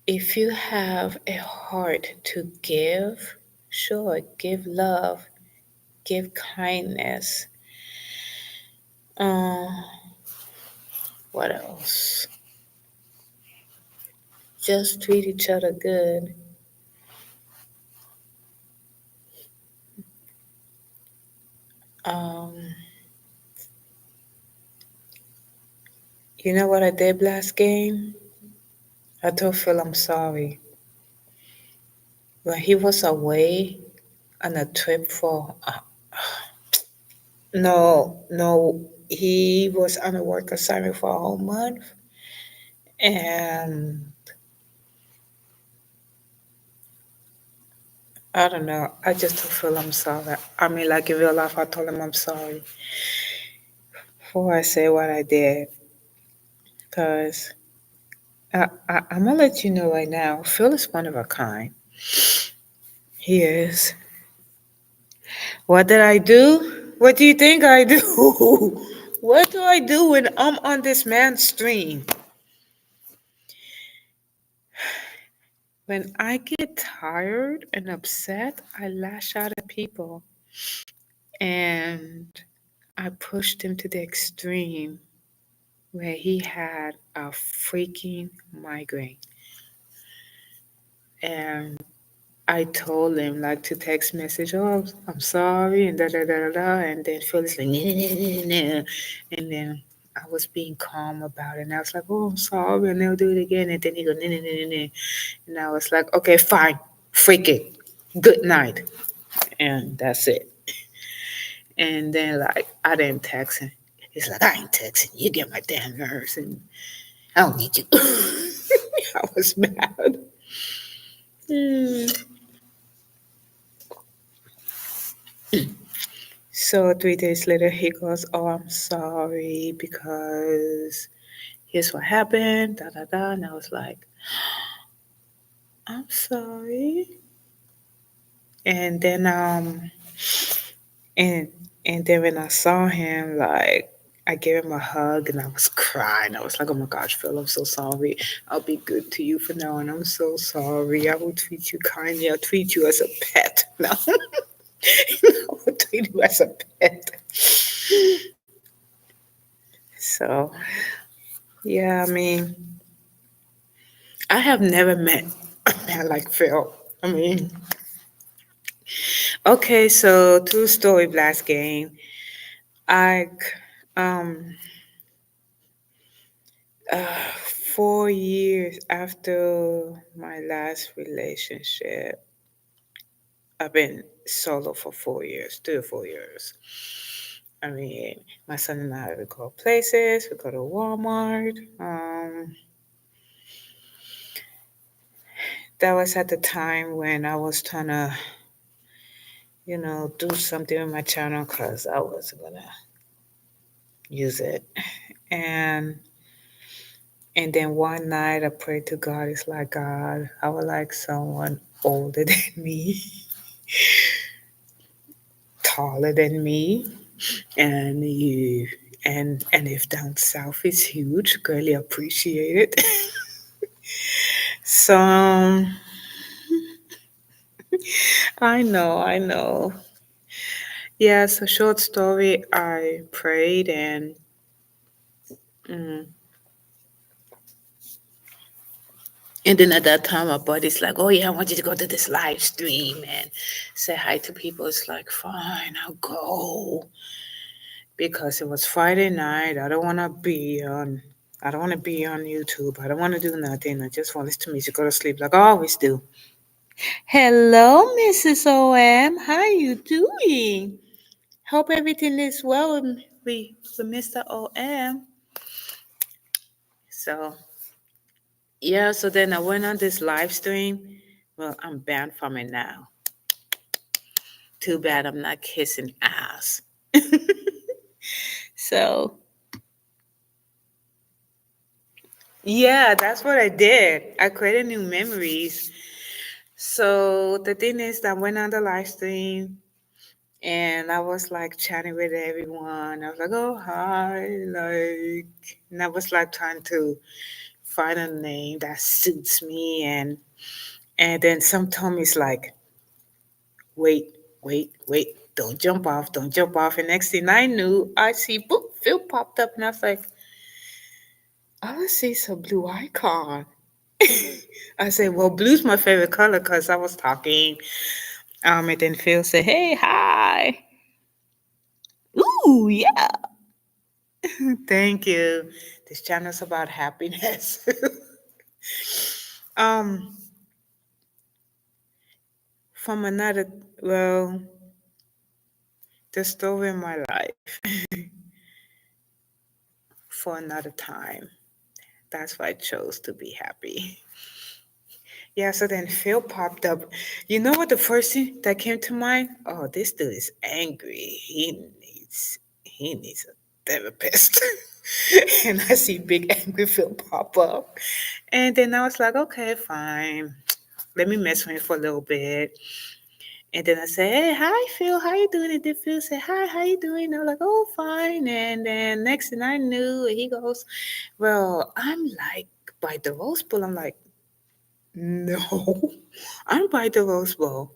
if you have a heart to give, sure, give love, give kindness. Uh, what else? Just treat each other good. Um, you know what I did last game? I told Phil I'm sorry. When he was away on a trip no, he was on a work assignment for a whole month. And I don't know, I just told Phil I'm sorry. Like in real life, I told him I'm sorry before I say what I did. Because I'm going to let you know right now, Phil is one of a kind. He is. What did I do? What do you think I do? What do I do when I'm on this man's stream? When I get tired and upset, I lash out at people. And I pushed him to the extreme where he had a freaking migraine. And I told him like to text message, oh, I'm sorry, and da da da da da. And then Phyllis like, nah, nah, nah, nah. And then I was being calm about it. And I was like, oh, I'm sorry. I'll never do it again. And then he go, nah, nah, nah, nah, nah. And I was like, okay, fine. Freak it. Good night. And that's it. And then, like, I didn't text him. He's like, I ain't texting. You get my damn nerves. And I don't need you. I was mad. Hmm. So 3 days later, he goes, oh, I'm sorry because here's what happened. Da, da, da. And I was like, I'm sorry. And then and and then when I saw him, like I gave him a hug and I was crying. I was like, "Oh my gosh, Phil, I'm so sorry. I'll be good to you from now on. I'm so sorry. I will treat you kindly. I'll treat you as a pet. No, I will treat you as a pet." So yeah, I mean, I have never met a man like Phil. I mean, okay, so true story, Blast Game. I um 4 years after my last relationship, I've been solo for 4 years, 3 or 4 years. I mean, my son and I would go places, we go to Walmart. That was at the time when I was trying to, do something with my channel because I wasn't gonna use it. And and then one night I prayed to God. It's like, God, I would like someone older than me, taller than me, and you and if down south is huge, greatly appreciate it. So I know. Yeah, so short story, I prayed mm, and then at that time my body's like, oh yeah, I want you to go to this live stream and say hi to people. It's like, fine, I'll go. Because it was Friday night. I don't wanna be on YouTube. I don't wanna do nothing. I just want to listen to music, go to sleep like I always do. Hello, Mrs. OM. How you doing? Hope everything is well with Mr. OM. So yeah, so then I went on this live stream. Well, I'm banned from it now. Too bad I'm not kissing ass. So yeah, that's what I did. I created new memories. So the thing is that I went on the live stream and I was like chatting with everyone. I was like, oh hi, like, and I was like trying to find a name that suits me, and then some told me it's like, wait, don't jump off, don't jump off. And next thing I knew, I see boop, Phil popped up, and I was like, I see some blue icon. I said, well, blue's my favorite color because I was talking. And then Phil said, hey, hi. Ooh, yeah. Thank you. This channel's about happiness. um, from another, well, the story of my life for another time. That's why I chose to be happy. Yeah, so then Phil popped up. You know what the first thing that came to mind? Oh, this dude is angry. He needs a therapist. And I see big angry Phil pop up. And then I was like, okay, fine. Let me mess with him for a little bit. And then I say, hey, hi Phil, how you doing? And then Phil say, hi, how you doing? I'm like, oh, fine. And then next thing I knew, he goes, well, I'm like by the Rose Bowl. I'm like, no, I'm by the Rose Bowl.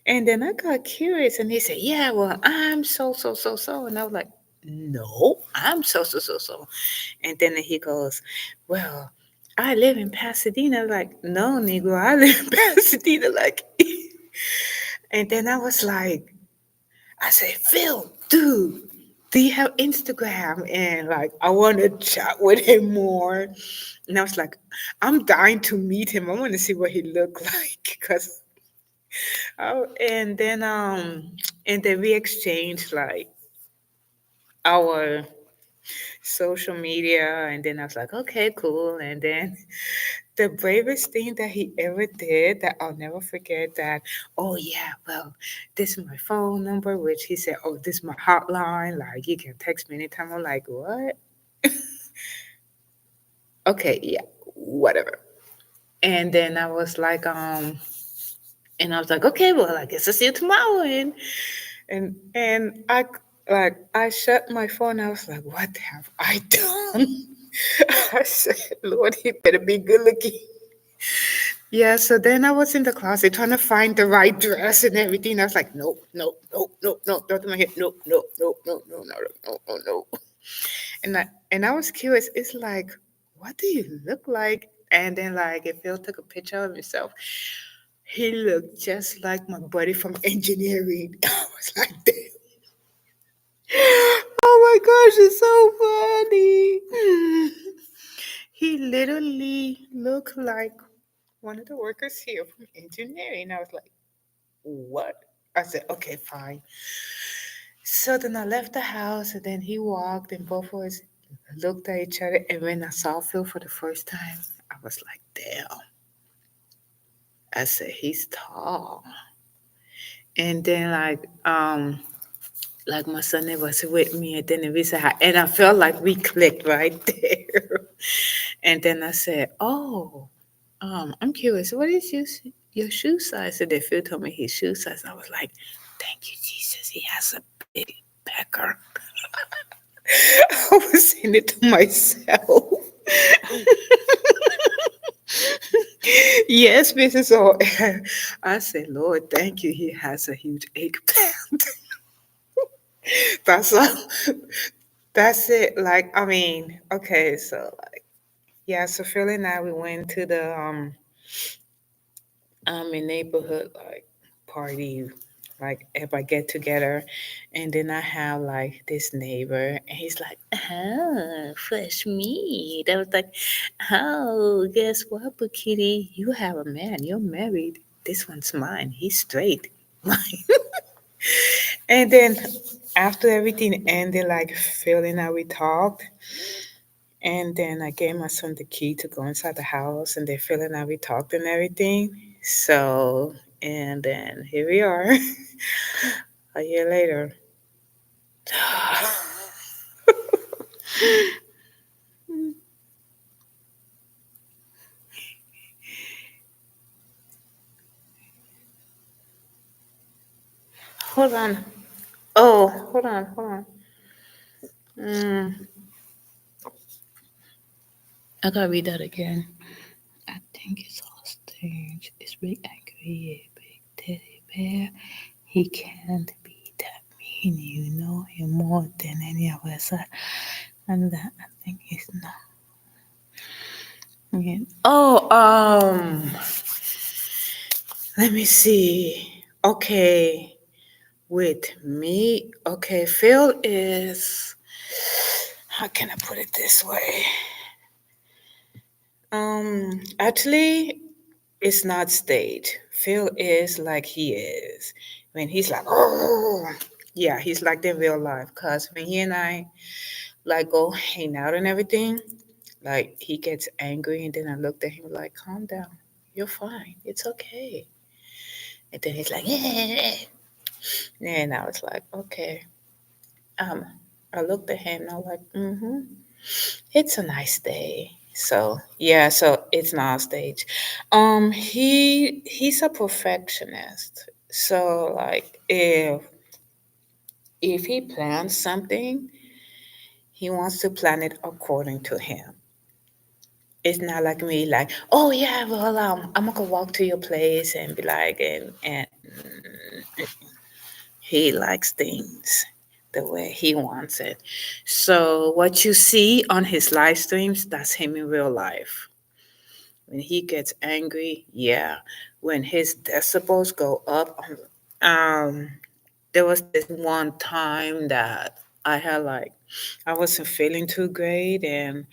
And then I got curious and he said, yeah, well, I'm so. And I was like, no, I'm so. And then he goes, well, I live in Pasadena. Like, no, Negro, I live in Pasadena. Like, and then I was like, I said, Phil, dude, do you have Instagram? And like, I want to chat with him more. And I was like, I'm dying to meet him. I want to see what he looked like. Cause, oh, and then we exchanged like our social media. And then I was like, okay, cool. And then the bravest thing that he ever did that I'll never forget that, oh yeah, well, this is my phone number, which he said, oh, this is my hotline. Like you can text me anytime. I'm like, what? Okay, yeah, whatever. And then I was like, and I was like, okay, well, I guess I'll see you tomorrow. And I shut my phone. I was like, what have I done? I said, Lord, he better be good looking. Yeah, so then I was in the closet trying to find the right dress and everything. I was like, nope, nope, nope, nope, nope, don't do my hair, nope, nope, nope, nope, no, no, no, no, no. And I was curious. It's like, what do you look like? And then like, if Phil took a picture of himself, he looked just like my buddy from engineering. I was like, damn. Oh my gosh, it's so funny. He literally looked like one of the workers here from engineering. I was like, what? I said, okay, fine. So then I left the house and then he walked and both of us looked at each other. And when I saw Phil for the first time, I was like, damn. I said, he's tall. And then like my son was with me and then we said hi, and I felt like we clicked right there. And then I said, oh, I'm curious, what is your shoe size? And then Phil told me his shoe size. I was like, thank you, Jesus. He has a big pecker. I was saying it to myself. Yes, Mrs. O. I said, Lord, thank you. He has a huge eggplant. That's all. That's it. Like, I mean, okay, so like, yeah, so Phil and I we went to the a neighborhood like party, like if I get together, and then I have like this neighbor, and he's like, fresh meat. I was like, oh, guess what, Bukiti? You have a man. You're married. This one's mine. He's straight. And then after everything ended, like Phil and I we talked, and then I gave my son the key to go inside the house, and then Phil and I we talked and everything. So, and then here we are, a year later. Hold on. Oh, hold on, hold on. Mm, I gotta read that again. I think it's all stage. It's big angry, big teddy bear. He can't be that mean. You know him more than any of us. And that I think he's not. Okay. Oh, let me see. Okay, with me. Okay, Phil is. How can I put it this way? Actually, it's not stage. Phil is like he is. When he's like, oh, yeah, he's like in real life. Cause when he and I like go hang out and everything, like he gets angry, and then I looked at him like, calm down, you're fine, it's okay. And then he's like, yeah. And I was like, okay. Um, I looked at him and I was like, mm-hmm. It's a nice day. So yeah, so it's not stage. He's a perfectionist. So like if he plans something, he wants to plan it according to him. It's not like me, like, oh yeah, well, I'm gonna walk to your place and be like, and he likes things the way he wants it. So what you see on his live streams, that's him in real life. When he gets angry, yeah. When his decibels go up, there was this one time that. I had like I wasn't feeling too great, and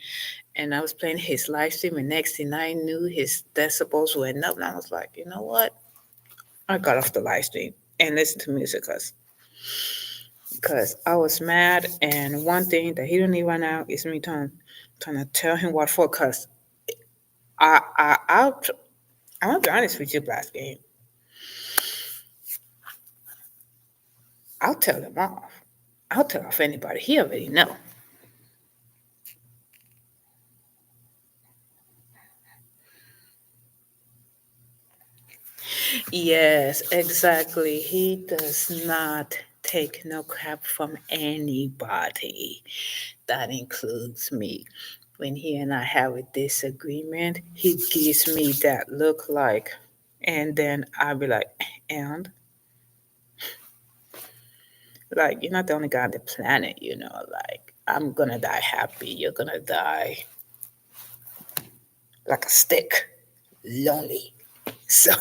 I was playing his live stream, and next thing I knew, his decibels went up, and I was like, you know what? I got off the live stream and listened to music because I was mad. And one thing that he don't need right now is me trying to tell him what for. Cause I'll I'm gonna be honest with you, Blast Game. I'll tell him off. I'll tell off anybody. He already know. Yes, exactly. He does not take no crap from anybody. That includes me. When he and I have a disagreement, he gives me that look like, and then I'll be and like, you're not the only guy on the planet, like, I'm gonna die happy. You're gonna die like a stick, lonely. So,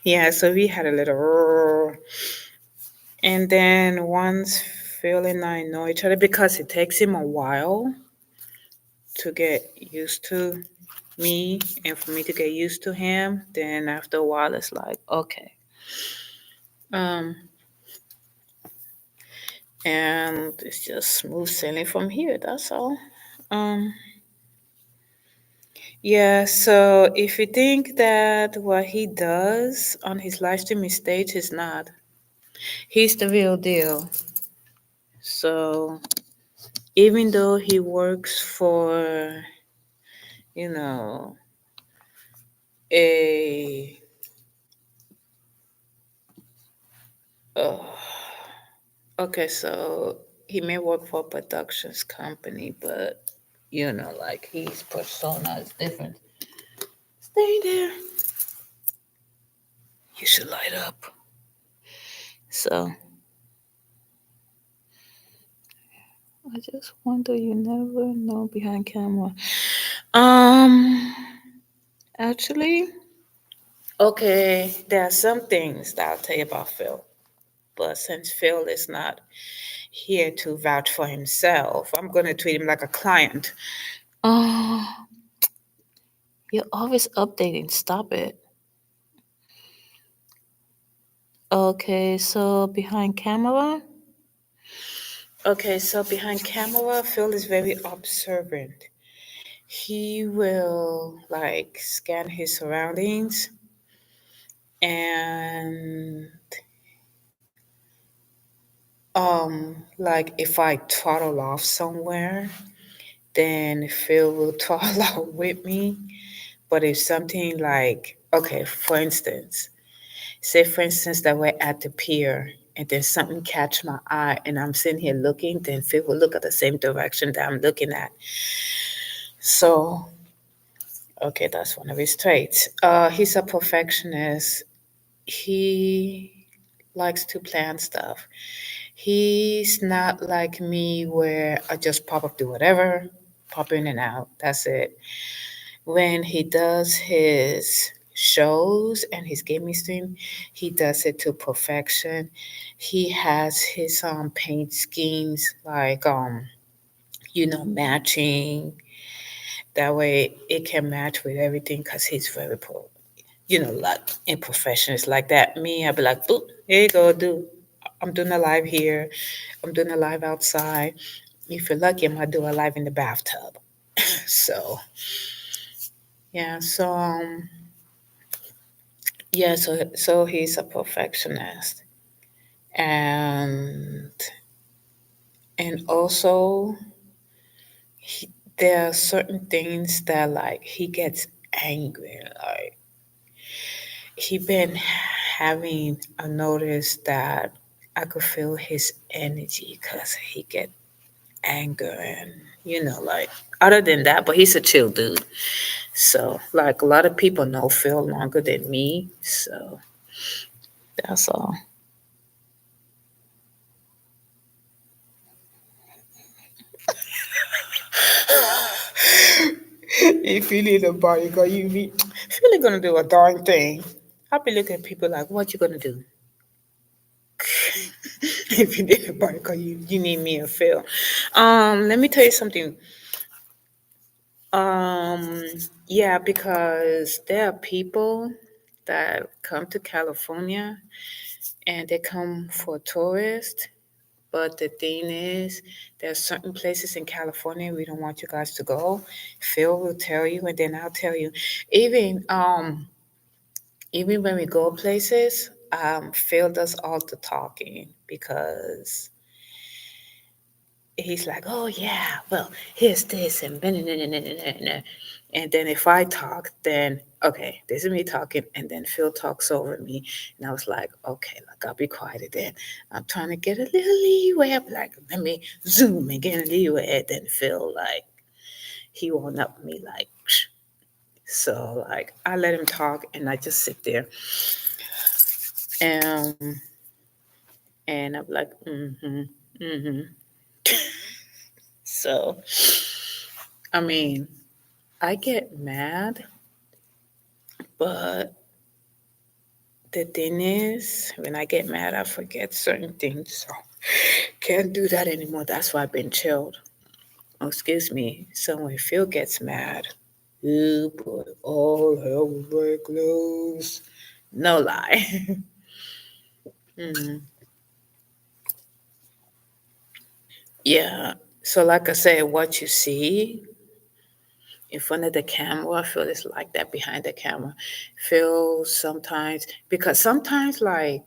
yeah, so we had a little, and then once Phil and I know each other, because it takes him a while to get used to me and for me to get used to him, then after a while it's like, okay. Um, and it's just smooth sailing from here, that's all. Um, yeah, so if you think that what he does on his live stream is stage, is not. He's the real deal. So even though he works for, you know, a uh, okay, so he may work for a productions company, but like his persona is different. Stay there. You should light up. So I just wonder, you never know behind camera. Um, actually, okay, there are some things that I'll tell you about Phil. But since Phil is not here to vouch for himself, I'm gonna treat him like a client. Oh, you're always updating. Stop it. Okay, so behind camera. Okay, so behind camera, Phil is very observant. He will like scan his surroundings, and like if I throttle off somewhere, then Phil will throttle out with me. But if something like, okay, for instance, say for instance that we're at the pier and then something catch my eye and I'm sitting here looking, then Phil will look at the same direction that I'm looking at. So, okay, that's one of his traits. He's a perfectionist. He likes to plan stuff. He's not like me where I just pop up, do whatever, pop in and out. That's it. When he does his shows and his gaming stream, he does it to perfection. He has his paint schemes like matching. That way it can match with everything because he's very like in professions like that. Me, I'd be like, boop, here you go, do. I'm doing a live here. I'm doing a live outside. If you're lucky, I might do a live in the bathtub. So yeah, so he's a perfectionist, and also there are certain things that like he gets angry. Like he been having a notice that I could feel his energy because he get anger, and like other than that, but he's a chill dude. So like a lot of people know Phil longer than me, so that's all. If you need a bodyguard, you be really gonna do a darn thing. I'll be looking at people like, what you gonna do? If you need a bark or you need me a Phil. Let me tell you something. Um, yeah, because there are people that come to California and they come for tourists. But the thing is, there are certain places in California we don't want you guys to go. Phil will tell you, and then I'll tell you. Even even when we go places, Phil does all the talking because he's like, "Oh yeah, well here's this and and then if I talk, then okay, this is me talking, and then Phil talks over me, and I was like, okay, like I'll be quiet then. I'm trying to get a little leeway. I'm like, let me zoom and get a leeway, and then Phil like he won't up me like. So like I let him talk, and I just sit there, um, and I'm like, mm-hmm, mm-hmm. So I mean, I get mad, but the thing is, when I get mad, I forget certain things. So can't do that anymore. That's why I've been chilled. Oh, excuse me. So when Phil gets mad, you put all hell will break loose. No lie. Mhm. Yeah. So like I said, what you see in front of the camera, Phil is like that behind the camera. Phil sometimes because sometimes like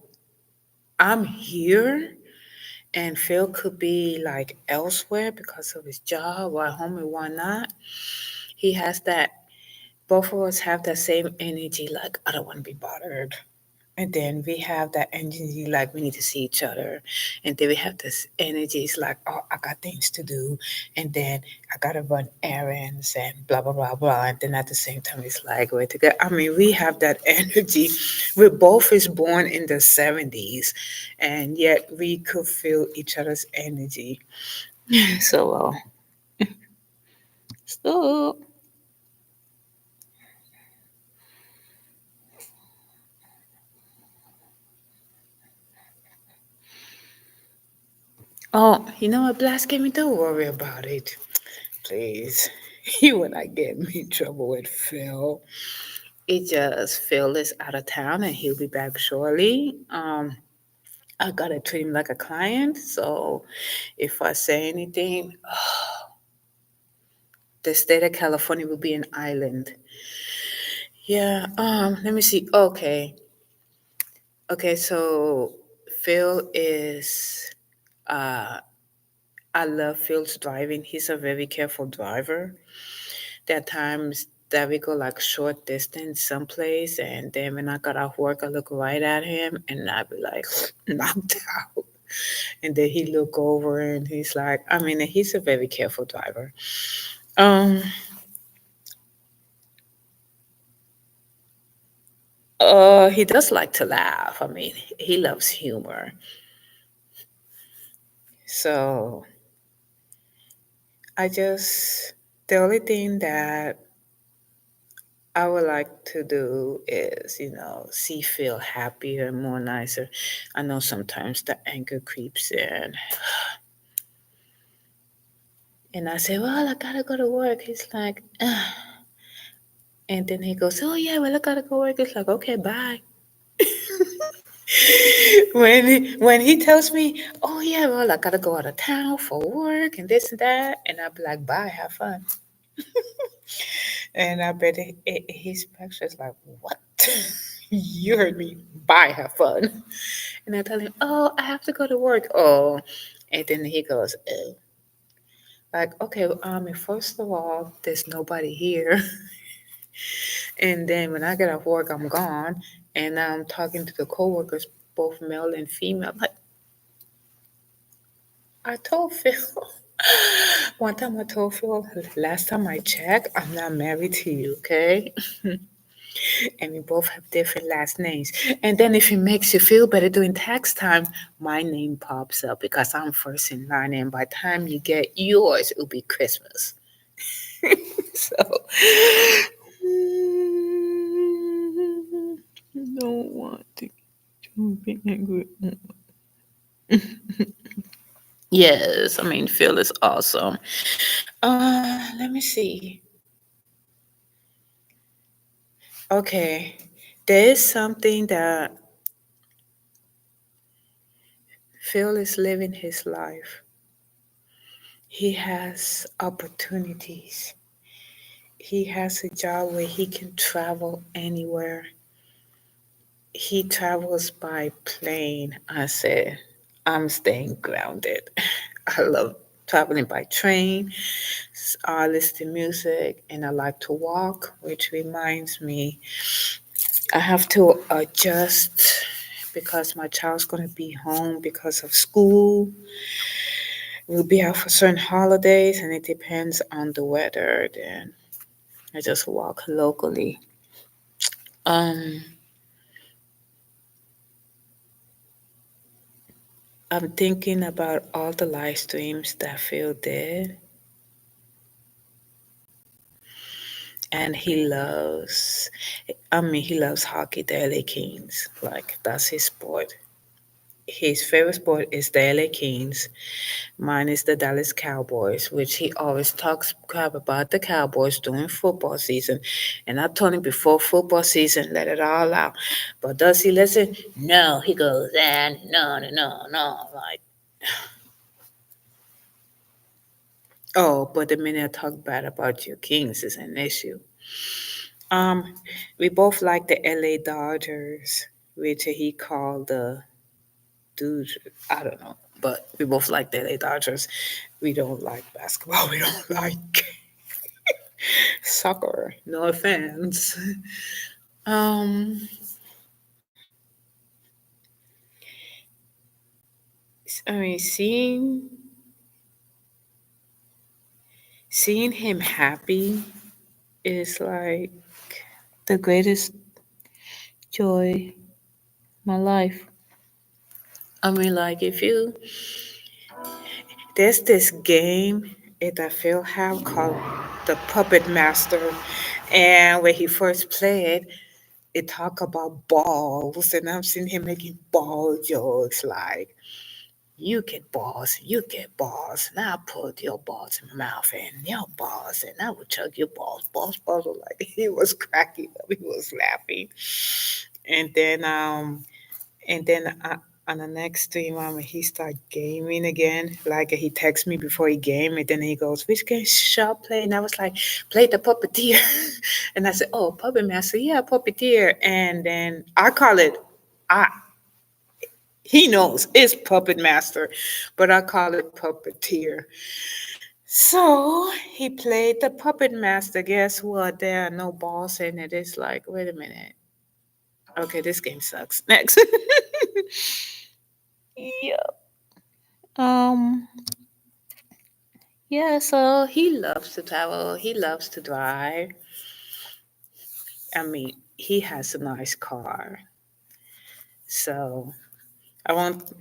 I'm here and Phil could be like elsewhere because of his job or at home and whatnot. He has that, both of us have that same energy, like, I don't want to be bothered. And then we have that energy like we need to see each other. And then we have this energy, it's like, oh, I got things to do. And then I got to run errands and blah, blah, blah, blah. And then at the same time, it's like, we're together. I mean, we have that energy. We both is born in the 70s, and yet we could feel each other's energy. So, so, oh, you know what, Blast gave me? Don't worry about it. Please. You would not get me in trouble with Phil. It just Phil is out of town and he'll be back shortly. I gotta treat him like a client, so if I say anything, the state of California will be an island. Yeah. Let me see. Okay. Okay. So Phil is. Uh, I love Phil's driving. He's a very careful driver. There are times that we go like short distance someplace, and then when I got off work, I look right at him, and I be like knocked out. And then he look over, and he's like, I mean, he's a very careful driver. Um, he does like to laugh. I mean, he loves humor. So I just the only thing that I would like to do is, see Phil happier and more nicer. I know sometimes the anger creeps in. And I say, well, I gotta go to work. He's like, "Ugh." And then he goes, oh, yeah, well, I gotta go work. It's like, okay, bye. When he tells me, oh, yeah, well, I gotta go out of town for work and this and that. And I'll be like, bye, have fun. And I bet his is like, what? You heard me. Bye, have fun. And I tell him, oh, I have to go to work. Oh, and then he goes, oh. Like, okay, first of all, there's nobody here. And then when I get off work, I'm gone. And I'm talking to the coworkers, both male and female. Like, I told Phil. One time I told Phil, last time I checked, I'm not married to you, okay? And we both have different last names. And then if it makes you feel better during tax time, my name pops up because I'm first in line. And by the time you get yours, it'll be Christmas. So, don't want to be angry. Yes, I mean, Phil is awesome. Let me see. Okay, there is something that Phil is living his life. He has opportunities. He has a job where he can travel anywhere. He travels by plane. I said, I'm staying grounded. I love traveling by train. I listen to music and I like to walk, which reminds me, I have to adjust because my child's going to be home because of school. We'll be out for certain holidays and it depends on the weather. Then I just walk locally. Um, I'm thinking about all the live streams that Phil did, and he loves hockey, the LA Kings. Like, that's his sport. His favorite sport is the LA Kings. Mine is the Dallas Cowboys, which he always talks crap about the Cowboys during football season. And I told him before football season, let it all out. But does he listen? No. He goes, no, no, no, no. Like, oh, but the minute I talk bad about your Kings is an issue. Um, we both like the LA Dodgers, which he called the dude. I don't know, but we both like the LA Dodgers. We don't like basketball. We don't like soccer. No offense. Um, I mean, seeing him happy is like the greatest joy in my life. I mean, like if you there's this game that I feel have called the Puppet Master, and when he first played, it talk about balls, and I'm seeing him making ball jokes like, "You get balls, you get balls, and I put your balls in my mouth, and your balls, and I will chug your balls, balls, balls." Like he was cracking up, he was laughing, and then on the next stream, he started gaming again. Like he texted me before he game, and then he goes, "Which game should I play?" And I was like, "Play the Puppeteer." And I said, "Oh, Puppet Master, yeah, Puppeteer." And then I call it, I he knows it's Puppet Master, but I call it Puppeteer. So he played the Puppet Master. Guess what? There are no balls in it. It's like, wait a minute. Okay, this game sucks. Next. Yeah. Um, yeah, so he loves to travel, he loves to drive. I mean, he has a nice car. So I want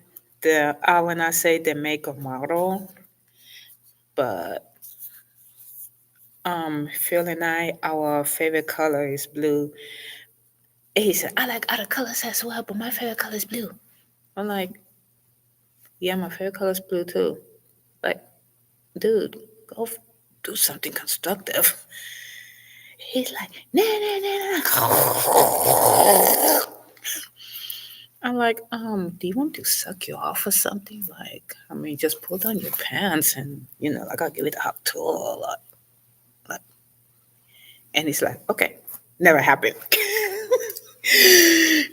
I will not say the make or model, but Phil and I, our favorite color is blue. And he said, I like other colors as well, but my favorite color is blue. I'm like, yeah, my favorite color is blue too. Like, dude, go do something constructive. He's like, nah, nah, nah, nah. I'm like, do you want to suck you off or something? Like, I mean, just pull down your pants and, like, I'll give it a hot tour. Like, and he's like, okay, never happened.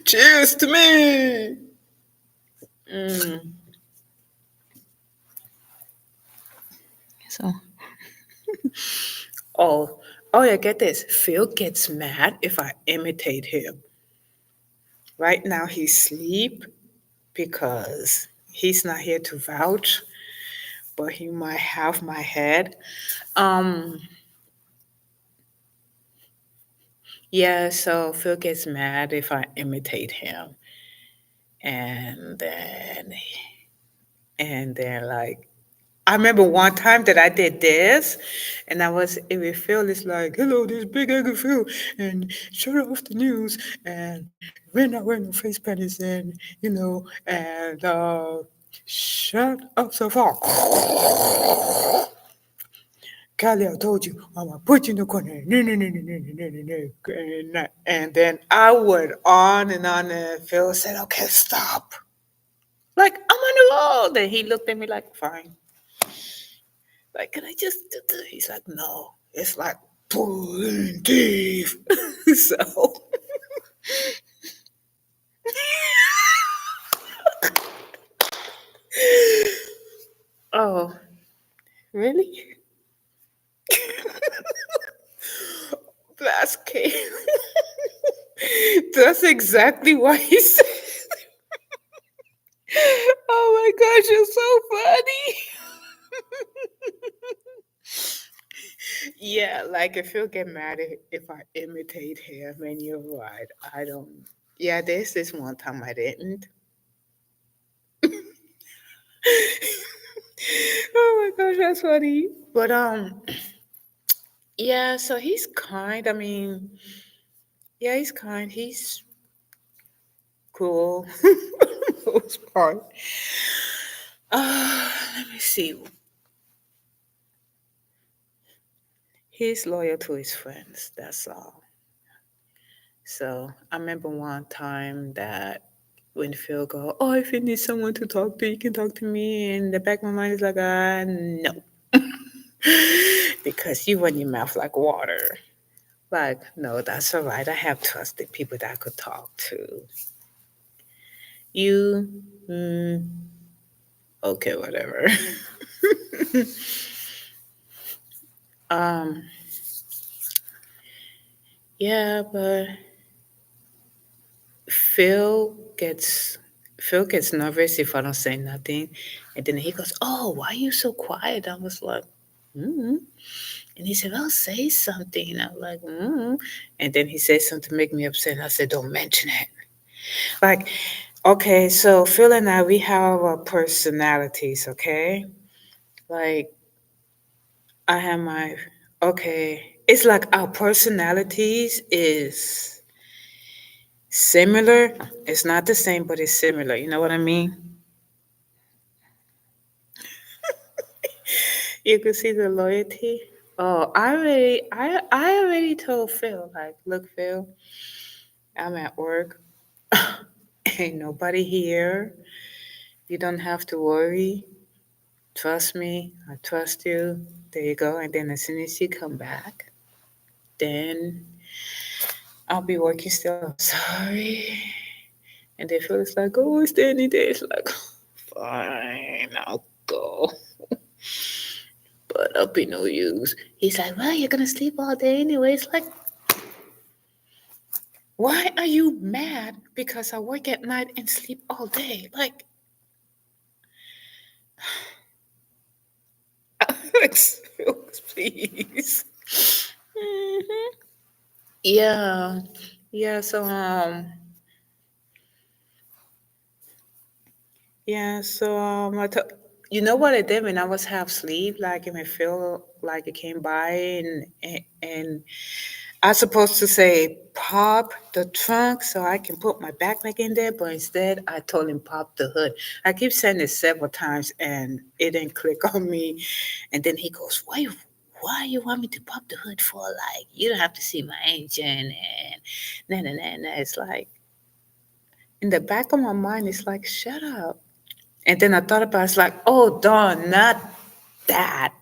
Cheers to me. Mm. So, oh, oh yeah, get this. Phil gets mad if I imitate him. Right now he's asleep because he's not here to vouch, but he might have my head. Um, yeah, so Phil gets mad if I imitate him. And then like I remember one time that I did this and I was if Phil is like, hello, this big angry Phil and shut off the news and we're not wearing no face panties and and Shut up so far. Callie, I told you, I'm gonna put you in the corner. No, no, no, no, no, no, no, no, no. And then I went on and on, and Phil said, okay, stop. Like, I'm on the road. Then he looked at me like, fine. Like, can I just do this? He's like, no. It's like pulling teeth. So, oh, really? That's okay. That's exactly what he said. Oh my gosh, you're so funny. Yeah, like if he'll get mad if I imitate him, and you're right. I don't. Yeah, there's this one time I didn't. Oh my gosh, that's funny. But yeah. So he's kind. I mean, yeah, he's kind. He's cool. For the most part. Let me see. He's loyal to his friends. That's all. So I remember one time that when Phil go, oh, if you need someone to talk to, you can talk to me. And the back of my mind is like, no, because you run your mouth like water. Like, no, that's all right. I have trusted people that I could talk to. You, mm, okay, whatever. um, yeah, but Phil gets Phil gets nervous if I don't say nothing, and then he goes, "Oh, why are you so quiet?" I was like, "Hmm." And he said, "Well, say something." I'm like, "Hmm." And then he said something to make me upset. And I said, "Don't mention it." Like, okay, so Phil and I, we have our personalities. Okay, like I have my okay. It's like our personalities is similar. It's not the same, but it's similar. You know what I mean? You can see the loyalty. Oh, I already told Phil, like, look, Phil, I'm at work. Ain't nobody here. You don't have to worry. Trust me. I trust you. There you go. And then as soon as you come back, then I'll be working still. I'm sorry. And then Phil's like, oh, it's the any day. It's like, fine, I'll go. But I'll be no use. He's like, well, you're gonna sleep all day anyway. It's like, why are you mad because I work at night and sleep all day? Like, please. Mhm. Yeah, yeah. So yeah. So you know what I did when I was half asleep? Like, if I feel like it came by, and I was supposed to say pop the trunk so I can put my backpack in there, but instead I told him pop the hood. I keep saying it several times and it didn't click on me. And then he goes, why you want me to pop the hood for? Like, you don't have to see my engine and nah. It's like in the back of my mind, it's like, shut up. And then I thought about it, it's like, oh darn, not that.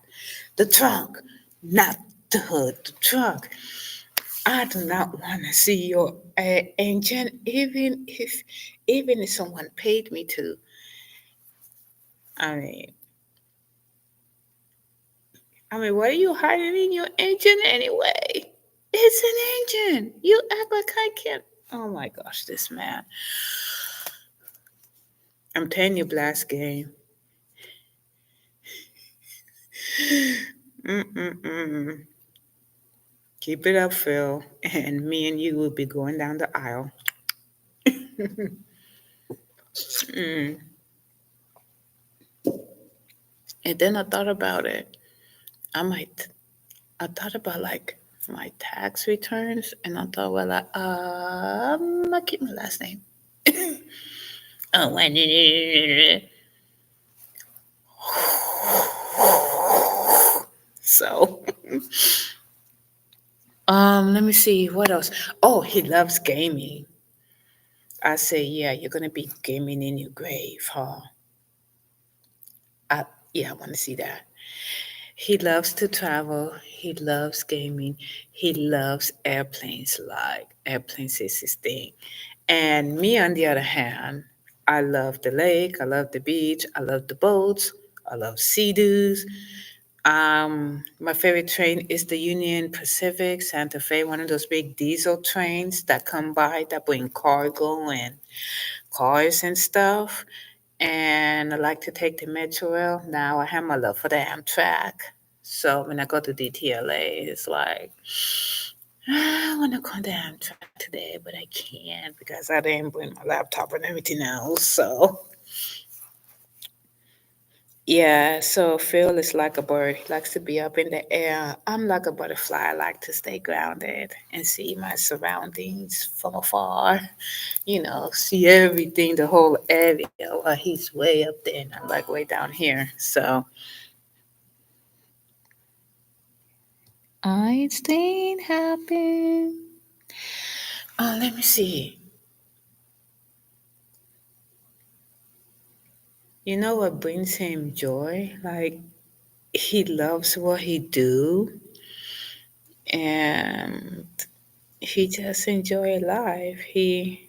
The trunk, not the hood, the trunk. I do not want to see your engine, even if someone paid me to. I mean, what are you hiding in your engine anyway? It's an engine. You act like I can't. Oh my gosh, this man. I'm telling you, Blast Game. Mm-mm-mm. Keep it up, Phil, and me and you will be going down the aisle. Mm. And then I thought about it. I might I thought about like my tax returns, and I thought, well, I keep my last name. Oh, So, let me see what else. Oh, he loves gaming. I say, yeah, you're gonna be gaming in your grave, huh? I, yeah, I want to see that. He loves to travel. He loves gaming. He loves airplanes. Like airplanes is his thing. And me, on the other hand, I love the lake. I love the beach. I love the boats. I love sea-doos. My favorite train is the Union Pacific Santa Fe, one of those big diesel trains that come by that bring cargo and cars and stuff. And I like to take the Metro Rail. Now I have my love for the Amtrak. So when I go to DTLA, it's like, I want to go on the Amtrak today, but I can't because I didn't bring my laptop and everything else. So yeah, so Phil is like a bird. He likes to be up in the air. I'm like a butterfly. I like to stay grounded and see my surroundings from afar. See everything, the whole area. While he's way up there and I'm like way down here. So Einstein happened. Let me see. You know what brings him joy? Like he loves what he do and he just enjoy life. He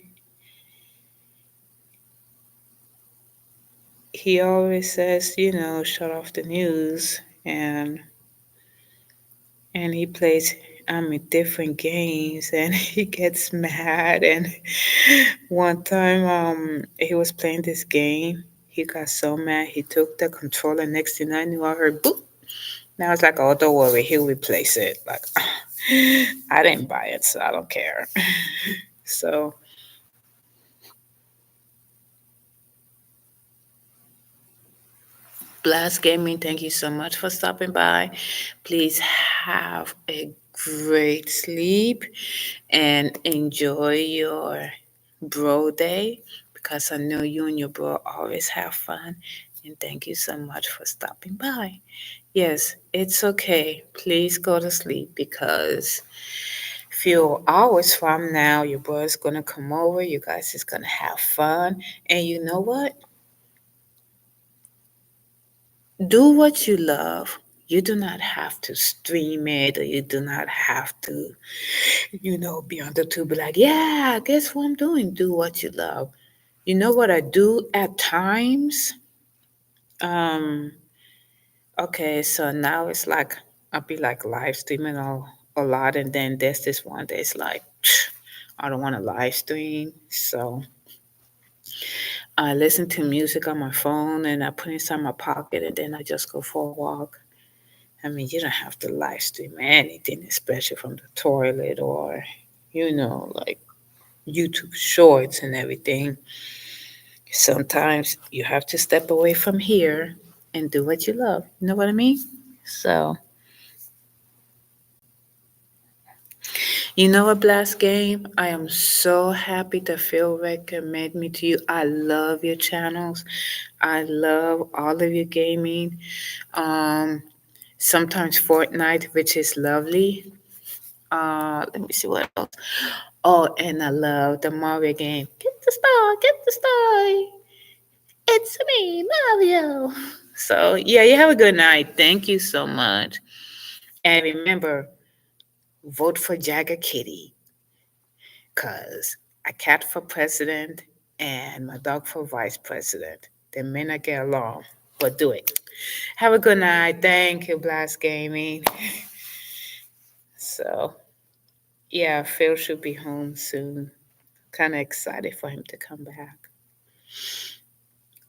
always says, shut off the news and he plays different games and he gets mad and one time he was playing this game. He got so mad he took the controller. Next thing I knew, I heard boop. Now it's like, oh, don't worry, he'll replace it. Like I didn't buy it, so I don't care. So Blast Gaming, thank you so much for stopping by. Please have a great sleep and enjoy your bro day because I know you and your bro always have fun. And thank you so much for stopping by. Yes, it's okay. Please go to sleep because a few hours from now, your bro is going to come over. You guys is going to have fun. And you know what? Do what you love. You do not have to stream it or you do not have to, be on the tube, be like, yeah, guess what I'm doing? Do what you love. You know what I do at times? Um, okay, so now it's like I'll be like live streaming a lot, and then there's this one day it's like I don't want to live stream, so I listen to music on my phone and I put it inside my pocket, and then I just go for a walk. I mean, you don't have to live stream anything, especially from the toilet or, like YouTube shorts and everything. Sometimes you have to step away from here and do what you love. You know what I mean? So, a blast game. I am so happy that Phil recommended me to you. I love your channels. I love all of your gaming. Um, Sometimes Fortnite, which is lovely. Let me see what else. Oh, and I love the Mario game. Get the star, get the star. It's me, Mario. So yeah, you have a good night. Thank you so much. And remember, vote for Jagger Kitty, cause a cat for president and my dog for vice president. They may not get along, but do it. Have a good night. Thank you, Blast Gaming. So yeah, Phil should be home soon. Kind of excited for him to come back.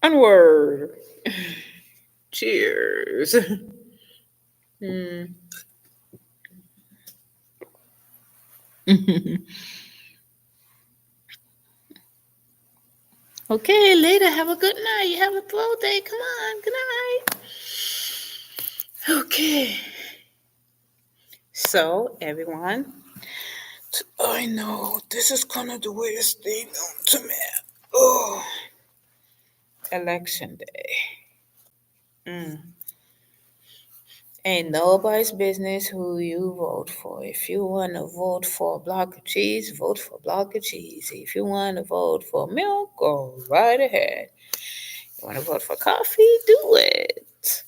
Onward. Cheers. Mm. Okay, later. Have a good night. You have a blow day. Come on. Good night. Okay. So, everyone, I know this is kind of the weirdest thing known to man. Oh, election day. Mm. Ain't nobody's business who you vote for. If you want to vote for a block of cheese, vote for a block of cheese. If you want to vote for milk, go right ahead. You want to vote for coffee, do it.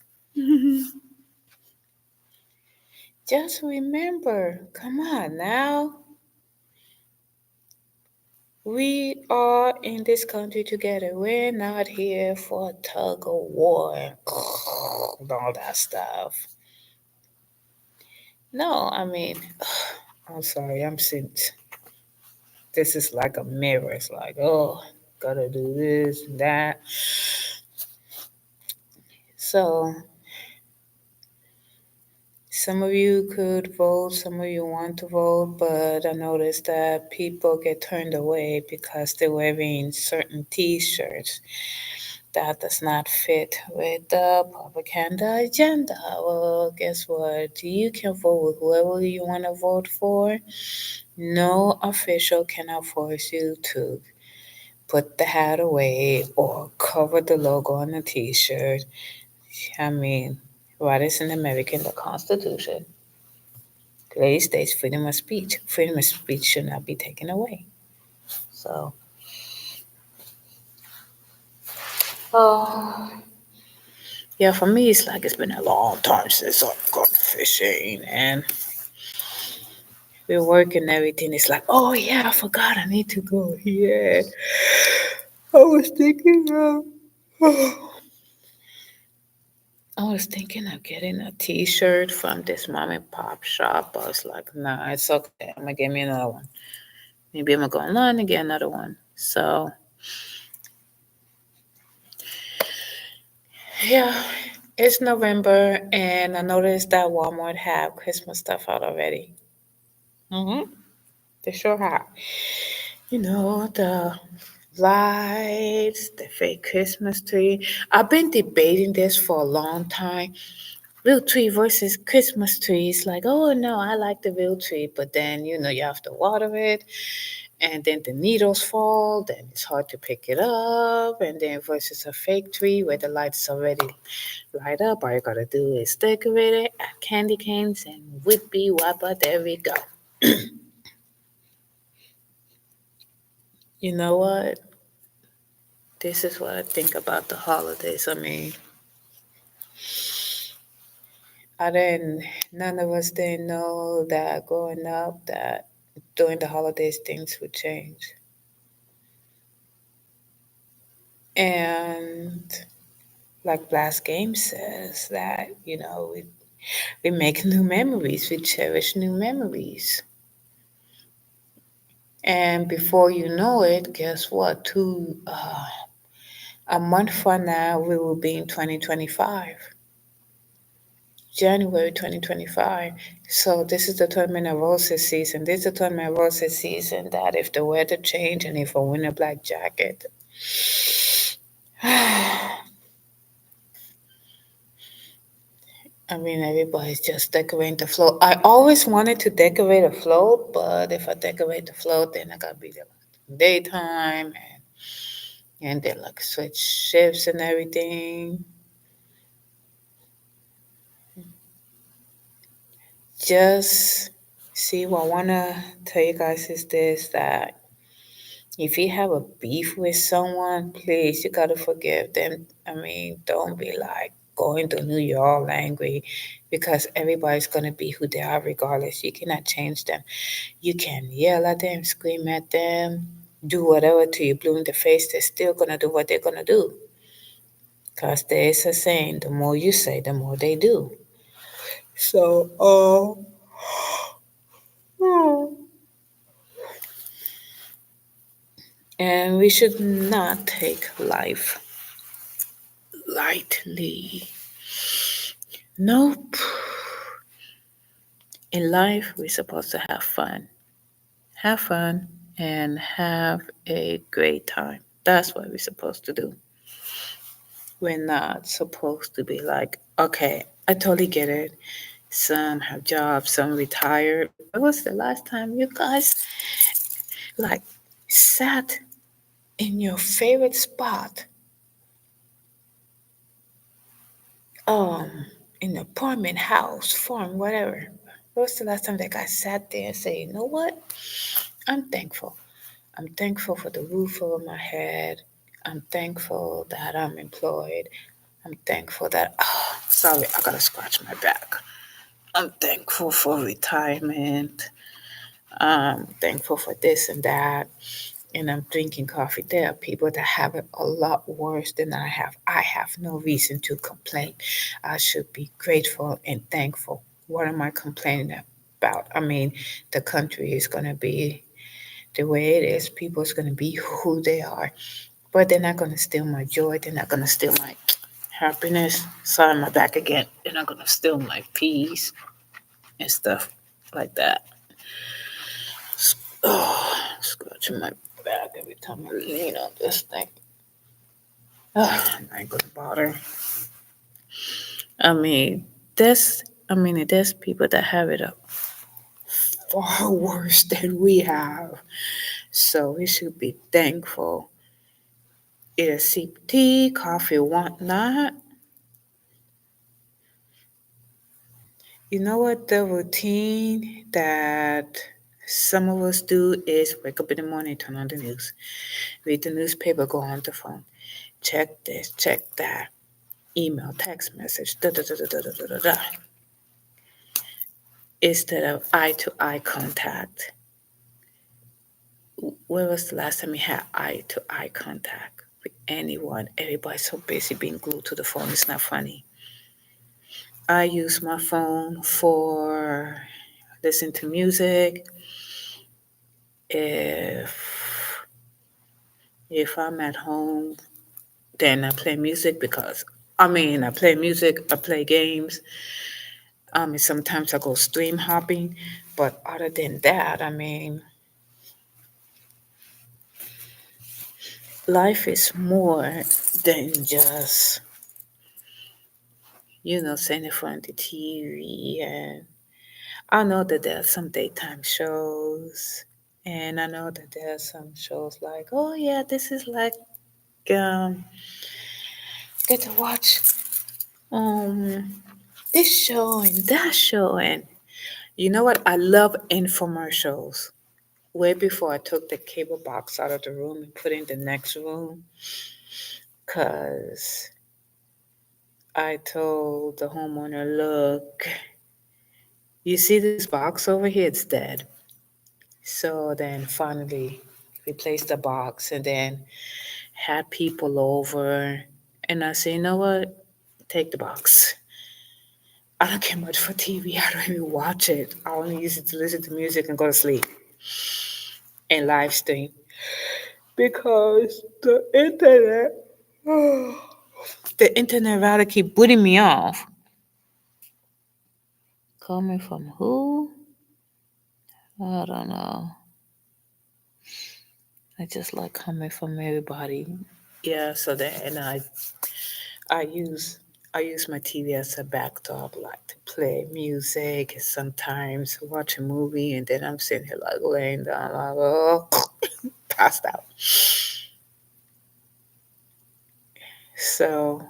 Just remember, come on now. We are in this country together. We're not here for a tug of war and all that stuff. No, I mean, I'm sorry, I'm sitting. This is like a mirror. It's like, oh, gotta do this and that. So, some of you could vote, some of you want to vote, but I noticed that people get turned away because they're wearing certain t shirts that does not fit with the propaganda agenda. Well, guess what? You can vote with whoever you want to vote for. No official cannot force you to put the hat away or cover the logo on the t shirt. I mean, what is in America in the Constitution? Clearly states freedom of speech. Freedom of speech should not be taken away. So, oh, yeah, for me, it's like it's been a long time since I've gone fishing and we're working and everything. It's like, oh, yeah, I forgot I need to go here. I was thinking of. I was thinking of getting a T-shirt from this mom and pop shop. I was like, nah, it's okay. I'm gonna get me another one. Maybe I'm gonna go online and get another one. So yeah, it's November, and I noticed that Walmart have Christmas stuff out already. They sure have. You know, the lights, the fake Christmas tree. I've been debating this for a long time. Real tree versus Christmas trees. Like, oh no, I like the real tree, but then you have to water it, and then the needles fall. Then it's hard to pick it up, and then versus a fake tree where the lights already light up. All you gotta do is decorate it, add candy canes, and whippy wappa. There we go. You know what? This is what I think about the holidays. I mean, I didn't. None of us didn't know that growing up that during the holidays things would change. And like Blast Game says that we make new memories, we cherish new memories. And before you know it, guess what? A month from now, we will be in 2025, January 2025. So this is the tournament of roses season. This is the tournament of roses season that if the weather change and if I win a black jacket, I mean, everybody's just decorating the float. I always wanted to decorate a float, but if I decorate the float, then I gotta be there daytime and then like switch shifts and everything. Just see what I wanna tell you guys is this that if you have a beef with someone, please you gotta forgive them. I mean, don't be like going to New York angry because everybody's gonna be who they are regardless. You cannot change them. You can yell at them, scream at them, do whatever till you blue in the face. They're still gonna do what they're gonna do. Cause there is a saying: the more you say, the more they do. So, and we should not take life lightly. Nope. In life, we're supposed to have fun, and have a great time. That's what we're supposed to do. We're not supposed to be like, okay, I totally get it. Some have jobs, some retired. When was the last time you guys like sat in your favorite spot? Um, in the apartment house, farm, whatever. When was the last time that I sat there and say, you know what? I'm thankful. I'm thankful for the roof over my head. I'm thankful that I'm employed. I'm thankful that, oh, sorry, I gotta scratch my back. I'm thankful for retirement. I'm thankful for this and that. And I'm drinking coffee. There are people that have it a lot worse than I have. I have no reason to complain. I should be grateful and thankful. What am I complaining about? I mean, the country is going to be the way it is. People is going to be who they are. But they're not going to steal my joy. They're not going to steal my happiness. Sorry, my back again. They're not going to steal my peace and stuff like that. Oh, scratching my back every time I lean on this thing. Oh, I ain't gonna bother. I mean, there's people that have it up far worse than we have. So we should be thankful. Either sip tea, coffee, whatnot. You know what the routine that some of us do is wake up in the morning, turn on the news, read the newspaper, go on the phone, check this, check that, email, text message, da da da da da da da da. Instead of eye to eye contact. When was the last time you had eye to eye contact with anyone? Everybody's so busy being glued to the phone. It's not funny. I use my phone for listening to music. If if I'm at home, then I play music because I play music, I play games. Sometimes I go stream hopping, but other than that, life is more than just sitting in front of the TV. And I know that there are some daytime shows, and I know that there are some shows like, oh yeah, this is like um, get to watch this show and that show, and you know what? I love infomercials. Way before I took the cable box out of the room and put it in the next room, cause I told the homeowner, look, you see this box over here? It's dead. So then finally replaced the box and then had people over. And I said, you know what? Take the box. I don't care much for TV. I don't even watch it. I only use it to listen to music and go to sleep and live stream. Because the internet rather keep booting me off. Coming from who? I don't know. I just like coming from everybody. Yeah, so then I use I use my TV as a backdrop, like to play music and sometimes watch a movie, and then I'm sitting here like laying down, like oh, passed out. So,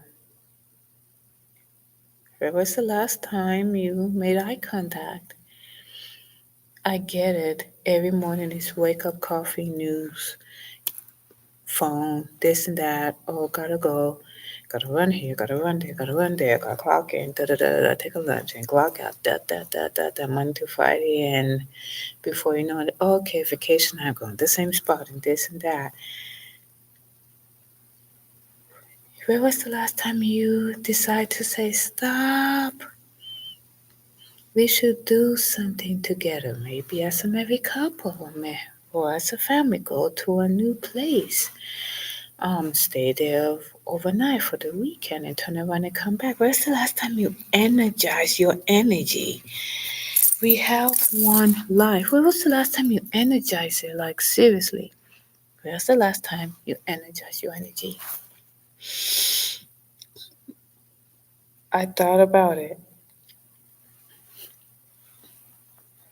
when was the last time you made eye contact? I get it. Every morning is wake up, coffee, news, phone, this and that. Oh, gotta go. Gotta run here, gotta run there, gotta run there, gotta clock in, da da da da, take a lunch and clock out, da da da da da, Monday to Friday. And before you know it, okay, vacation, I'm going to the same spot and this and that. When was the last time you decide to say, stop? We should do something together, maybe as a married couple or as a family, go to a new place. Stay there overnight for the weekend and turn around and come back. When's the last time you energize your energy? We have one life. When was the last time you energized it? Like seriously. When's the last time you energized your energy? I thought about it.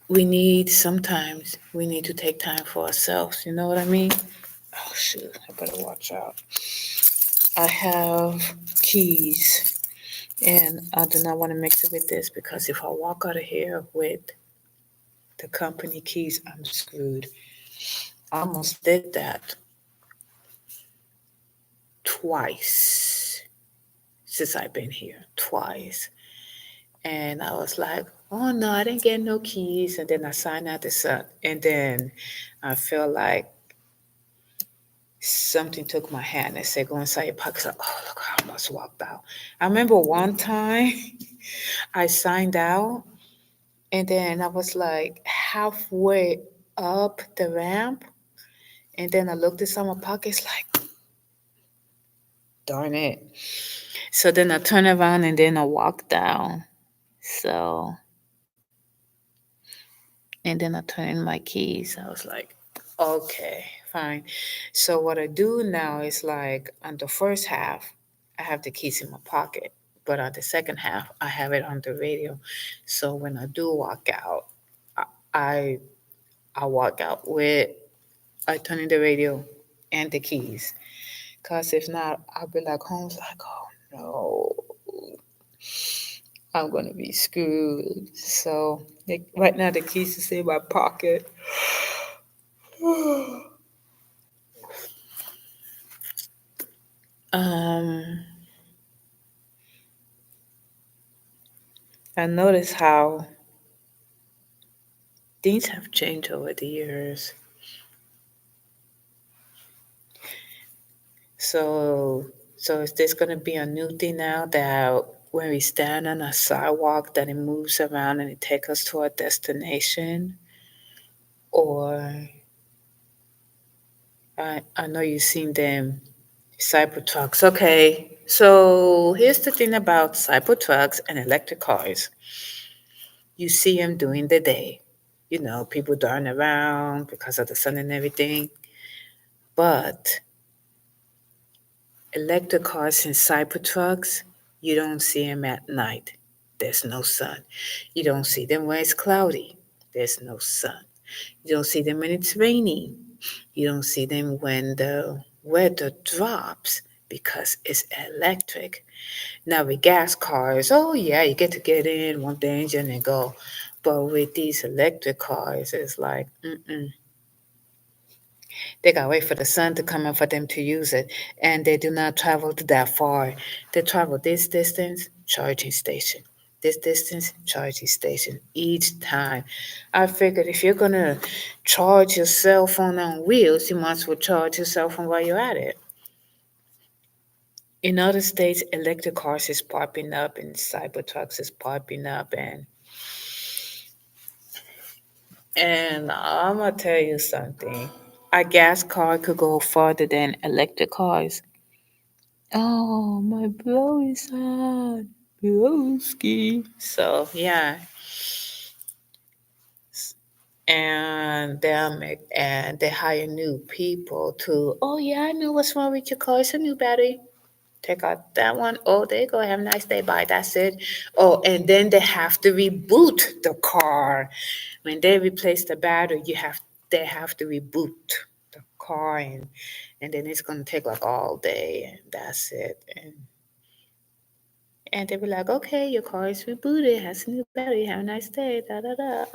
We need to take time for ourselves. You know what I mean? Oh shoot, I better watch out. I have keys And I do not want to mix it with this because if I walk out of here with the company keys, I'm screwed. I almost did that twice since I've been here, twice. And I was like, oh no, I didn't get no keys. And then I signed out this and then I feel like something took my hand and said, go inside your pocket. Like, oh, look, I almost walked out. I remember one time I signed out and then I was like halfway up the ramp. And then I looked inside my pockets like, darn it. So then I turned around and then I walked down. So, and then I turned in my keys. I was like, okay, fine. So what I do now is like on the first half, I have the keys in my pocket. But on the second half, I have it on the radio. So when I do walk out, I I, I walk out with I turn in the radio and the keys. Cause if not, I'll be like home like, oh no, I'm gonna be screwed. So like, right now the keys is in my pocket. Um, I notice how things have changed over the years. So, so is this gonna be a new thing now that when we stand on a sidewalk that it moves around and it takes us to our destination? Or I know you've seen them Cybertrucks. Okay, so here's the thing about Cybertrucks and electric cars. You see them during the day. You know, people darting around because of the sun and everything. But electric cars and Cybertrucks, you don't see them at night. There's no sun. You don't see them when it's cloudy. There's no sun. You don't see them when it's raining. You don't see them when the weather drops because it's electric. Now with gas cars, oh yeah, you get to get in, one the engine and go. But with these electric cars, it's like, mm-mm. They gotta wait for the sun to come up for them to use it, and they do not travel that far. They travel this distance, charging station. This distance, charging station each time. I figured if you're gonna charge your cell phone on wheels, you might as well charge your cell phone while you're at it. In other states, electric cars is popping up and Cybertrucks is popping up, and I'm gonna tell you something. A gas car could go farther than electric cars. Oh, my bro is on broski. So yeah, and they hire new people to. Oh yeah, I know what's wrong with your car. It's a new battery. Take out that one. Oh, there you go. Have a nice day. Bye. That's it. Oh, and then they have to reboot the car. When they replace the battery, they have to reboot the car, and then it's gonna take like all day, and that's it. And they were like, okay, your car is rebooted, has a new battery. Have a nice day. Da da da.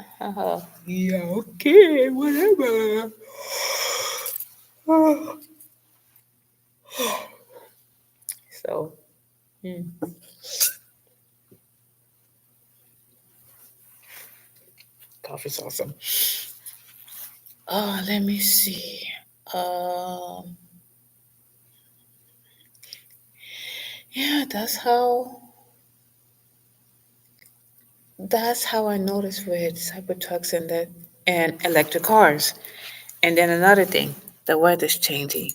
Yeah, okay, whatever. So, mm, coffee's awesome. Let me see. Um, yeah, that's how I noticed with Cybertrucks and electric cars. And then another thing, the weather's changing.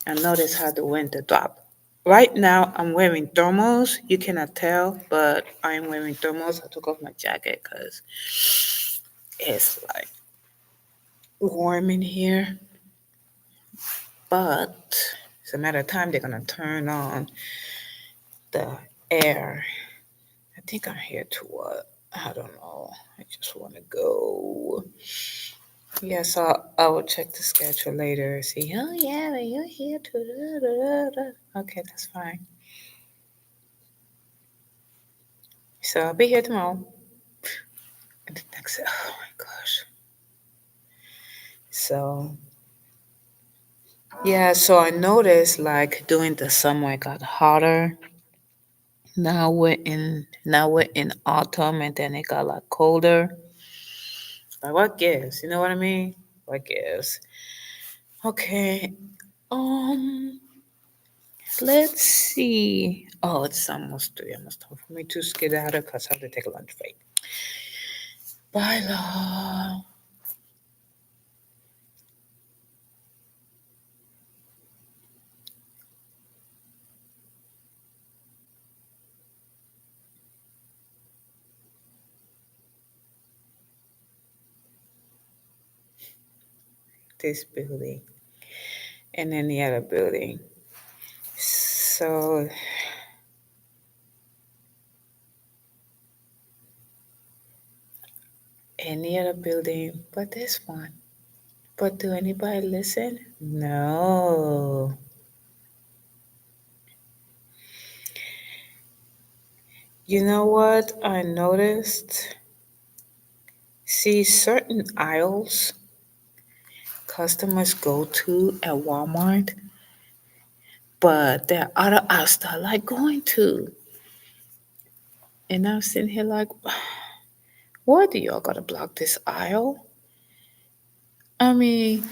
I notice how the winter drop. Right now, I'm wearing thermals. You cannot tell, but I'm wearing thermals. I took off my jacket because it's like warm in here. But it's a matter of time they're gonna turn on the air. I think I'm here to what? I don't know. I just want to go. Yes, I will check the schedule later. See, oh yeah, you're here to. Da, da, da, da. Okay, that's fine. So I'll be here tomorrow. And the next, oh my gosh. So yeah, so I noticed like during the summer it got hotter. Now we're in autumn and then it got like colder. Like what gives? You know what I mean? What gives? Okay. Um let's see. Oh, it's almost 3. Almost time for me to skedaddle because I have to take a lunch break. Bye, love. This building and then the other building. So any other building but this one. But do anybody listen? No. You know what I noticed? See, certain aisles customers go to at Walmart, but there are other aisles that I like going to. And I'm sitting here like, why do y'all gotta block this aisle? I mean,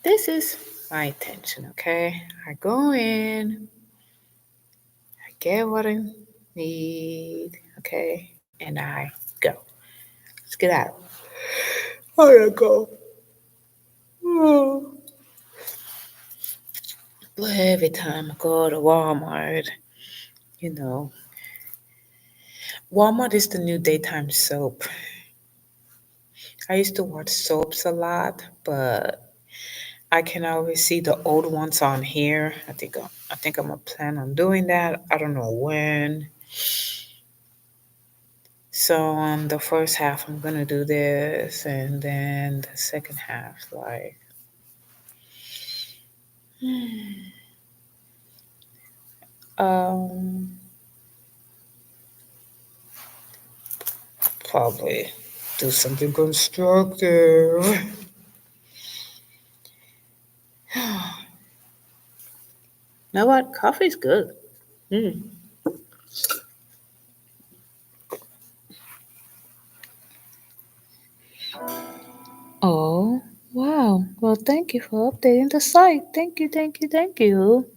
this is my intention, okay? I go in, I get what I need, okay? And I go. Let's get out. I gotta go. Oh. But every time I go to Walmart, you know, Walmart is the new daytime soap. I used to watch soaps a lot, but I can always see the old ones on here. I think I'm gonna plan on doing that. I don't know when. So on the first half, I'm gonna do this, and then the second half, like, um, probably do something constructive. You know what? Coffee's good. Mm. Oh, wow. Well, thank you for updating the site. Thank you, thank you, thank you.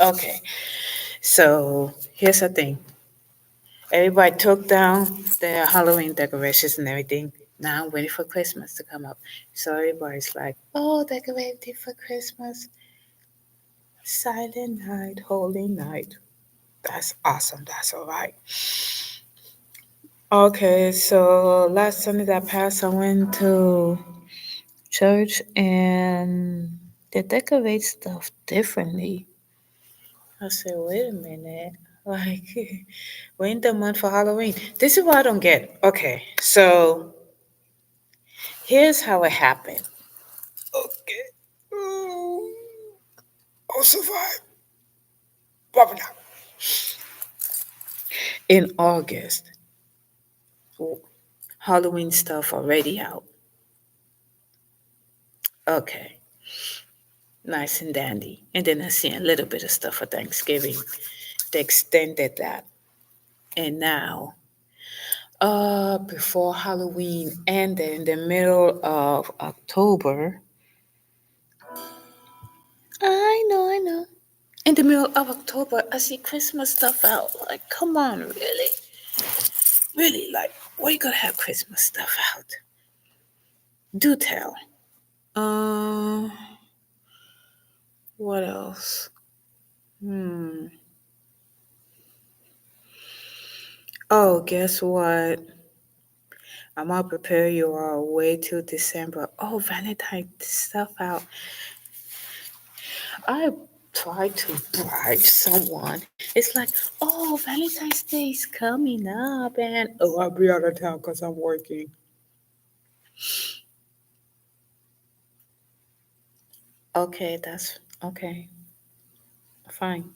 Okay, so here's the thing. Everybody took down their Halloween decorations and everything. Now I'm waiting for Christmas to come up. So everybody's like, oh, decorating for Christmas. Silent night, holy night. That's awesome. That's all right. Okay, so last Sunday that passed, I went to church and they decorate stuff differently. I said, wait a minute. Like, we're in the month for Halloween. This is what I don't get. Okay, so here's how it happened. Okay. Oh, I'll survive. Probably not. In August, Halloween stuff already out. Okay, nice and dandy. And then I see a little bit of stuff for Thanksgiving. They extended that. And now, before Halloween ended in the middle of October, I know. In the middle of October, I see Christmas stuff out. Like, come on, really? Really, like, why you gotta have Christmas stuff out? Do tell. Uh, what else? Hmm. Oh, guess what? I'm gonna prepare you all way till December. Oh, Valentine stuff out. I try to bribe someone. It's like, oh, Valentine's Day is coming up, and oh, I'll be out of town because I'm working. Okay, that's okay. Fine,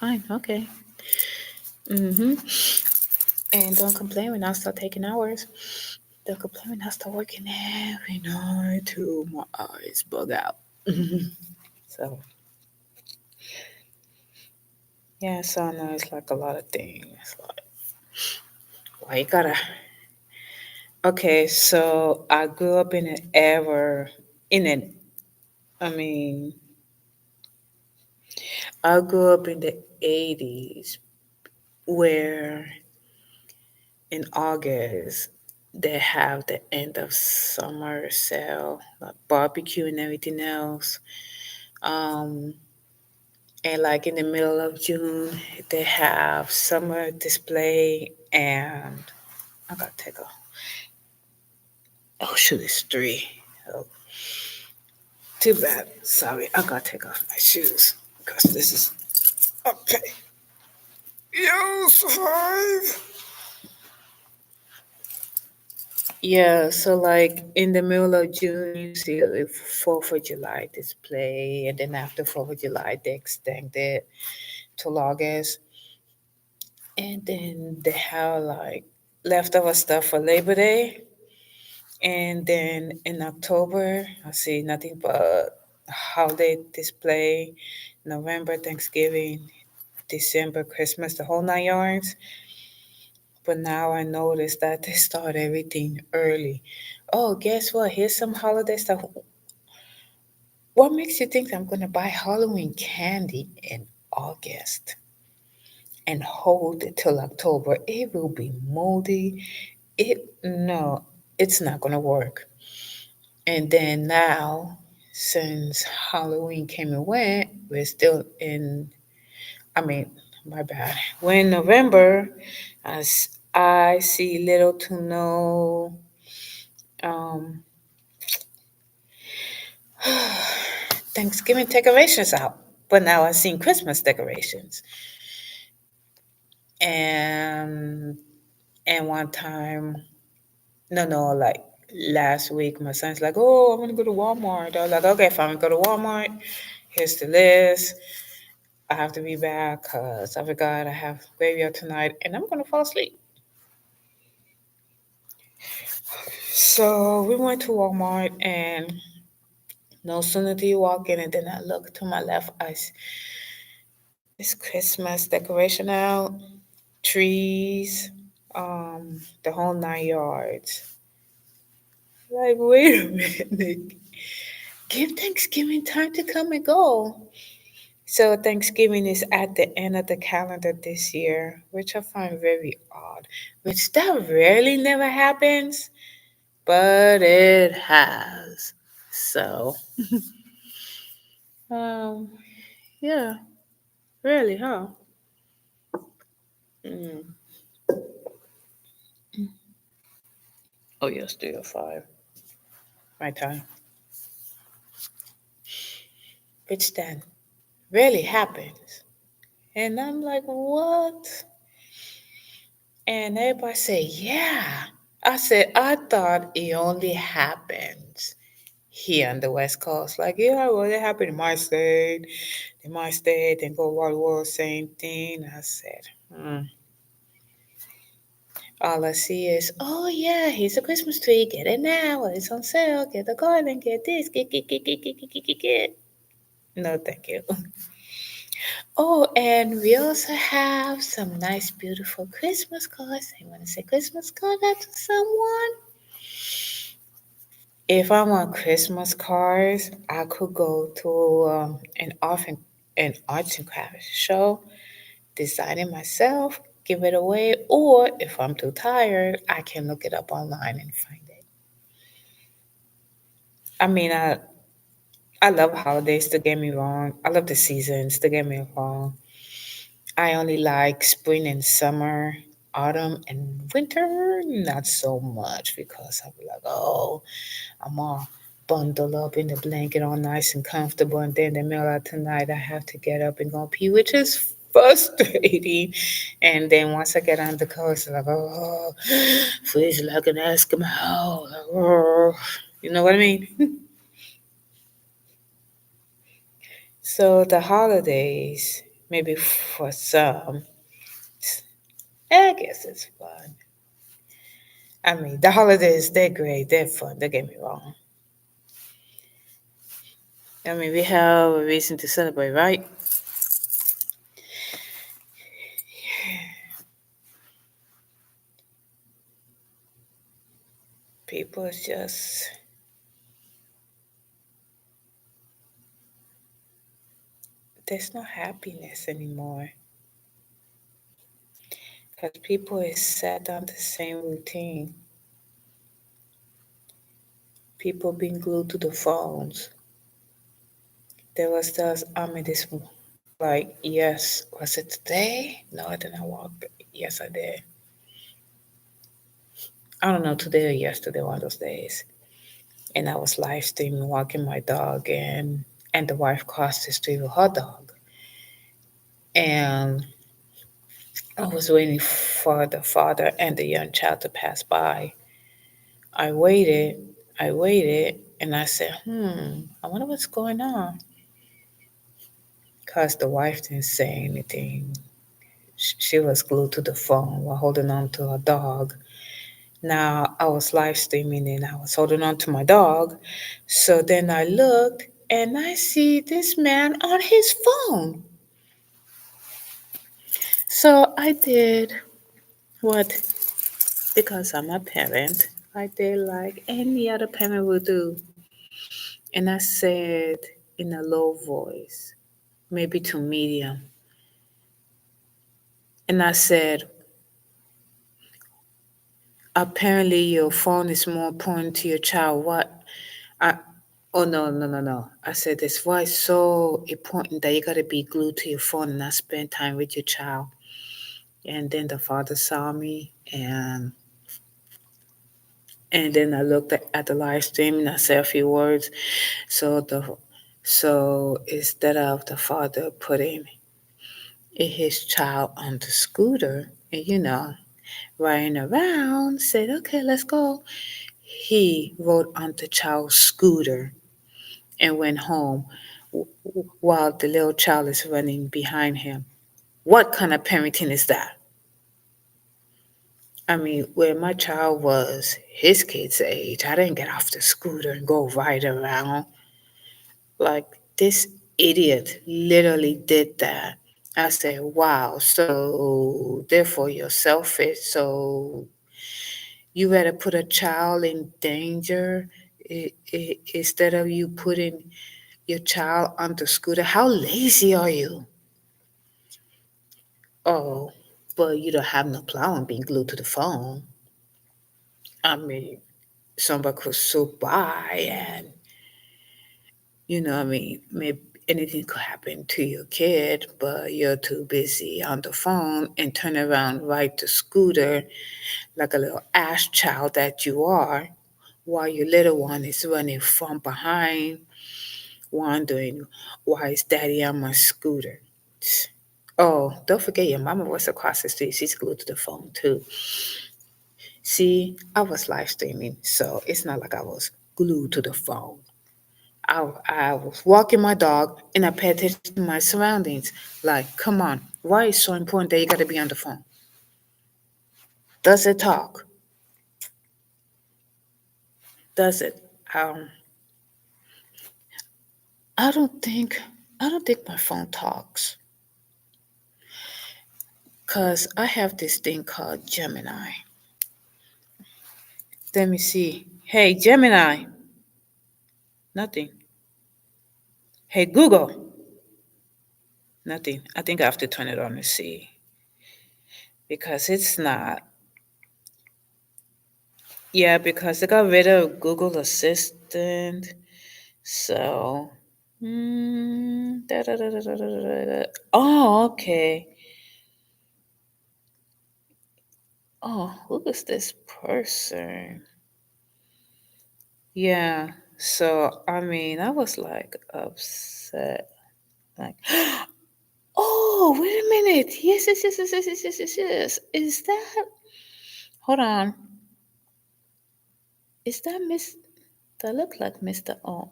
fine. Okay. Mm-hmm. And don't complain when I start taking hours. Don't complain when I start working every night till my eyes bug out. So yeah, so I know it's like a lot of things. Like, why you gotta? Okay, so I grew up in an era, in an, I mean, I grew up in the 80s where in August they have the end of summer sale, like barbecue and everything else. Um, and like in the middle of June, they have summer display and I gotta take a, oh shoot, it's three. Oh, too bad. Sorry, I gotta take off my shoes because this is, okay. Yo, five. Yeah, so like in the middle of June, you see the 4th of July display, and then after 4th of July, they extend it till August. And then they have like leftover stuff for Labor Day. And then in October, I see nothing but holiday display, November, Thanksgiving, December, Christmas, the whole 9 yards. But now I notice that they start everything early. Oh, guess what? Here's some holiday stuff. What makes you think I'm going to buy Halloween candy in August and hold it till October? It will be moldy. No, it's not going to work. And then now, since Halloween came and went, we're still in, I mean, my bad. We're in November. As I see little to no um, Thanksgiving decorations out. But now I've seen Christmas decorations. And and one time, no, like last week, my son's like, "Oh, I'm gonna go to Walmart." I was like, "Okay, fine, go to Walmart. Here's the list. I have to be back because I forgot I have graveyard tonight, and I'm gonna fall asleep." So we went to Walmart, and no sooner do you walk in, and then I look to my left, this Christmas decoration out, trees, the whole 9 yards. Like, wait a minute. Give Thanksgiving time to come and go. So Thanksgiving is at the end of the calendar this year, which I find very odd. Which that rarely never happens, but it has. So, um, yeah, really, huh? Mm. Oh yes, 3:05. My time. Which then really happens. And I'm like, what? And everybody say, yeah. I said, I thought it only happens here on the West Coast. Like, yeah, well, it happened in my state, and go Wild World, same thing. I said, all I see is, oh yeah, here's a Christmas tree. Get it now. It's on sale. Get the garland. Get this. Get. No, thank you. Oh, and we also have some nice, beautiful Christmas cards. I want to say Christmas card out to someone. If I want Christmas cards, I could go to an arts and crafts show, design it myself, give it away, or if I'm too tired, I can look it up online and find it. I mean, I love holidays. Don't get me wrong. I love the seasons. Don't get me wrong. I only like spring and summer, autumn and winter, not so much because I'll be like, oh, I'm all bundled up in the blanket, all nice and comfortable, and then in the middle of the night, I have to get up and go pee, which is frustrating. And then once I get on the coast, I'm like, oh, feels like an Eskimo. Like, oh. You know what I mean? So the holidays maybe for some, I guess it's fun. I mean, the holidays, they're great, they're fun, don't get me wrong. I mean, we have a reason to celebrate, right? People is just, there's no happiness anymore. Because people is set on the same routine. People being glued to the phones. There was this, this, like, yes, was it today? No, I didn't walk. Yes, I did. I don't know, today or yesterday, one of those days. And I was live streaming, walking my dog, and the wife crossed the street with her dog. And I was waiting for the father and the young child to pass by. I waited, and I said, I wonder what's going on. Because the wife didn't say anything. She was glued to the phone while holding on to her dog. Now I was live streaming and I was holding on to my dog. So then I looked and I see this man on his phone. So I did what, because I'm a parent, I did like any other parent would do. And I said in a low voice, maybe to medium, and I said, apparently your phone is more important to your child. What? I, oh, no, no, no, no. I said, that's why it's so important that you got to be glued to your phone and not spend time with your child. And then the father saw me, and then I looked at the live stream and I said a few words. So instead of the father putting his child on the scooter and riding around, said, okay, let's go. He rode on the child's scooter and went home while the little child is running behind him. What kind of parenting is that? I mean, when my child was his kid's age, I didn't get off the scooter and go ride around. Like, this idiot literally did that. I said, wow, so therefore you're selfish. So you rather put a child in danger instead of you putting your child on the scooter. How lazy are you? Oh, but you don't have no problem being glued to the phone. I mean, somebody could swoop by and, maybe anything could happen to your kid, but you're too busy on the phone and turn around, ride the scooter like a little ass child that you are, while your little one is running from behind, wondering, why is daddy on my scooter? Oh, don't forget your mama was across the street. She's glued to the phone too. See, I was live streaming, so it's not like I was glued to the phone. I was walking my dog and I paid attention to my surroundings. Like, come on, why is it so important that you got to be on the phone? Does it talk? Does it? Um, I don't think I don't think my phone talks, cause I have this thing called Gemini. Let me see. Hey Gemini, nothing. Hey Google, nothing. I think I have to turn it on to see, because it's not. Yeah, because they got rid of Google Assistant. So, oh, okay. Oh, who is this person? Yeah. So, I mean, I was like upset. Like, oh, wait a minute. Yes, yes, yes, yes, yes, yes, yes, yes, yes. Is that? Hold on. Is that Miss? That look like Mr. Oh.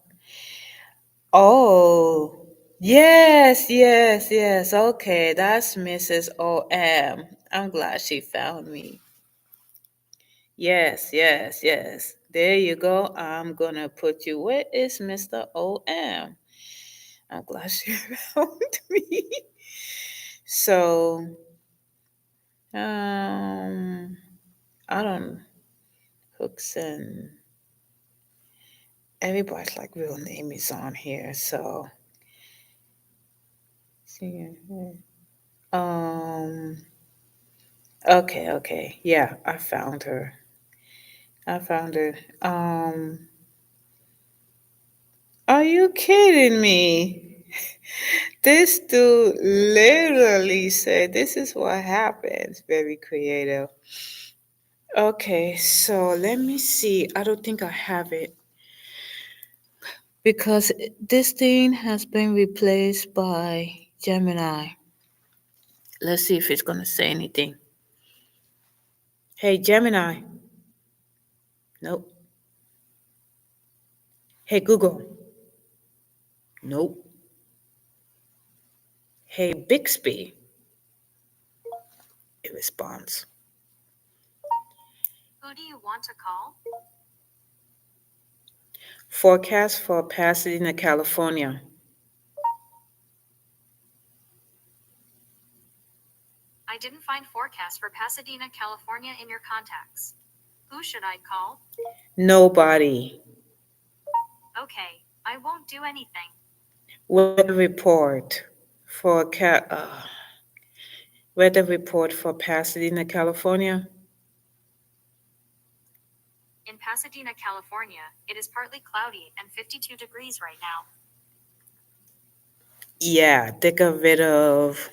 Oh, Yes, yes, yes. Okay, that's Mrs. O.M. I'm glad she found me. Yes, yes, yes. There you go. I'm gonna put you. Where is Mr. O.M.? I'm glad she found me. So, um, I don't hooks and everybody's like real name is on here. So, um, okay, okay, yeah, I found her. I found her. Are you kidding me? This dude literally said, "This is what happens." Very creative. Okay, so let me see. I don't think I have it because this thing has been replaced by Gemini. Let's see if it's going to say anything. Hey, Gemini. Nope. Hey, Google. Nope. Hey, Bixby. It responds. Who do you want to call? Forecast for Pasadena, California. I didn't find forecast for Pasadena, California in your contacts. Who should I call? Nobody. Okay, I won't do anything. Weather report for weather report for Pasadena, California. In Pasadena, California, it is partly cloudy and 52 degrees right now. Yeah, they got rid of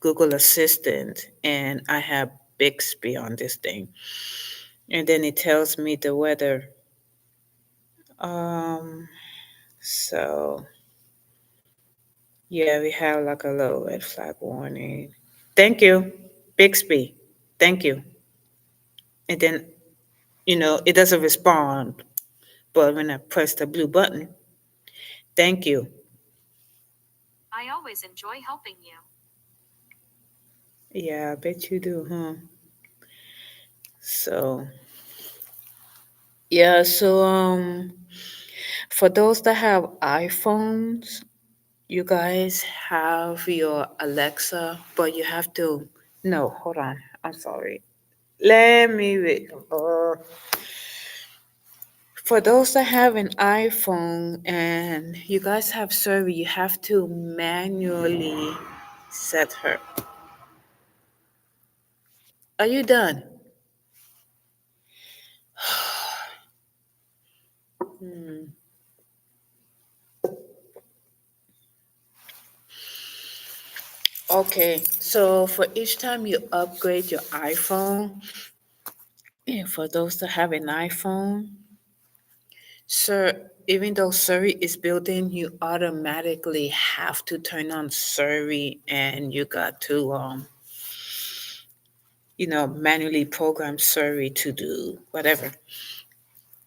Google Assistant, and I have Bixby on this thing, and then it tells me the weather. Um, so yeah, we have like a little red flag warning. Thank you, Bixby. Thank you. And then it doesn't respond, but when I press the blue button, thank you. I always enjoy helping you. Yeah, I bet you do, huh? So yeah, so for those that have iPhones, you guys have your Alexa, but you have to no, hold on. I'm sorry. Let me read. For those that have an iPhone and you guys have Siri, you have to manually set her. Are you done? Hmm. Okay, so for each time you upgrade your iPhone, and for those that have an iPhone, sir, even though Siri is built in, you automatically have to turn on Siri, and you got to manually program Siri to do whatever.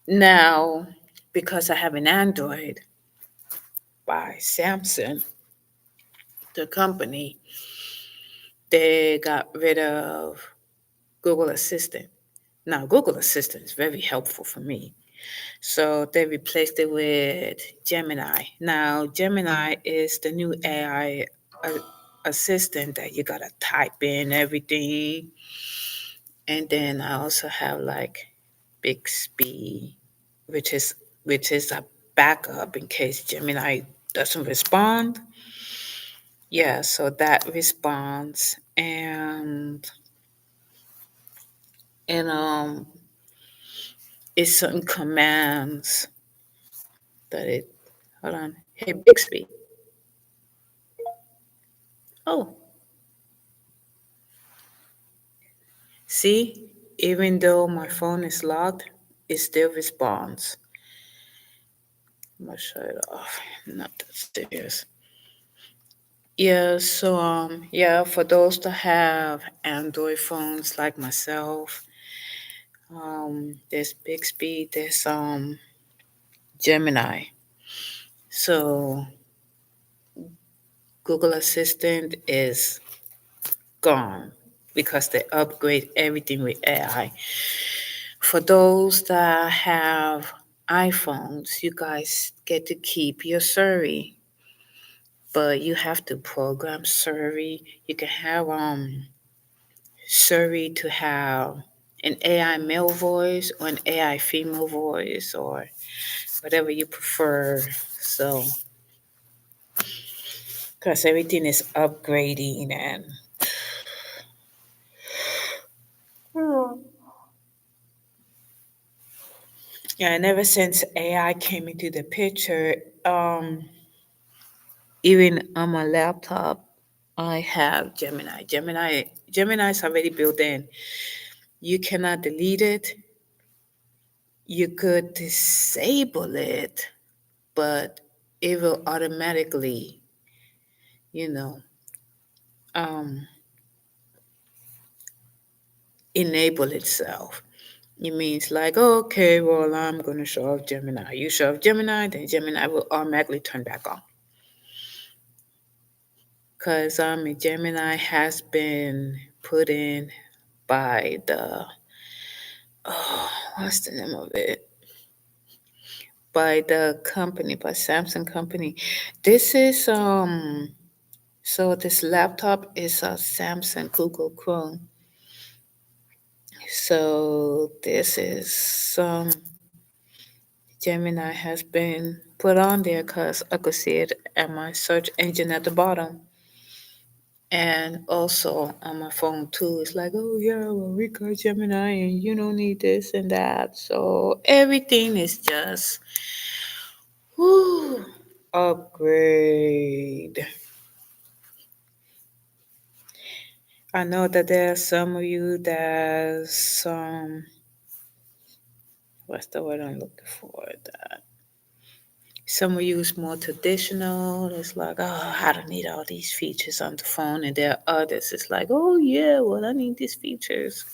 Now, because I have an Android by Samsung, the company, they got rid of Google Assistant. Now, Google Assistant is very helpful for me. So they replaced it with Gemini. Now, Gemini is the new AI assistant that you gotta type in everything. And then I also have like Bixby, which is which is a backup in case Gemini doesn't respond. Yeah, so that responds and it's certain commands that it hold on. Hey Bixby. Oh, see, even though my phone is locked, it still responds. I'm gonna shut it off. Not that serious. Yeah, so yeah, for those that have Android phones like myself, there's Bixby, there's Gemini. So Google Assistant is gone because they upgrade everything with AI. For those that have iPhones, you guys get to keep your Siri, but you have to program Siri. You can have Siri to have an AI male voice or an AI female voice or whatever you prefer. So, because everything is upgrading and yeah, and ever since AI came into the picture, even on my laptop, I have Gemini. Gemini is already built in. You cannot delete it. You could disable it, but it will automatically, you know, um, enable itself. It means like, okay, well, I'm gonna show off Gemini. You show off Gemini, then Gemini will automatically turn back on. Cause Gemini has been put in by the what's the name of it? By the company, by Samsung company. This is so this laptop is a Samsung Google Chrome. So this is Gemini has been put on there because I could see it at my search engine at the bottom. And also on my phone too. It's like, oh yeah, well we got Gemini and you don't need this and that. So everything is just whoo, upgrade. I know that there are some of you that's what's the word I'm looking for? That some of you is more traditional. It's like, oh, I don't need all these features on the phone. And there are others. It's like, oh yeah, well I need these features.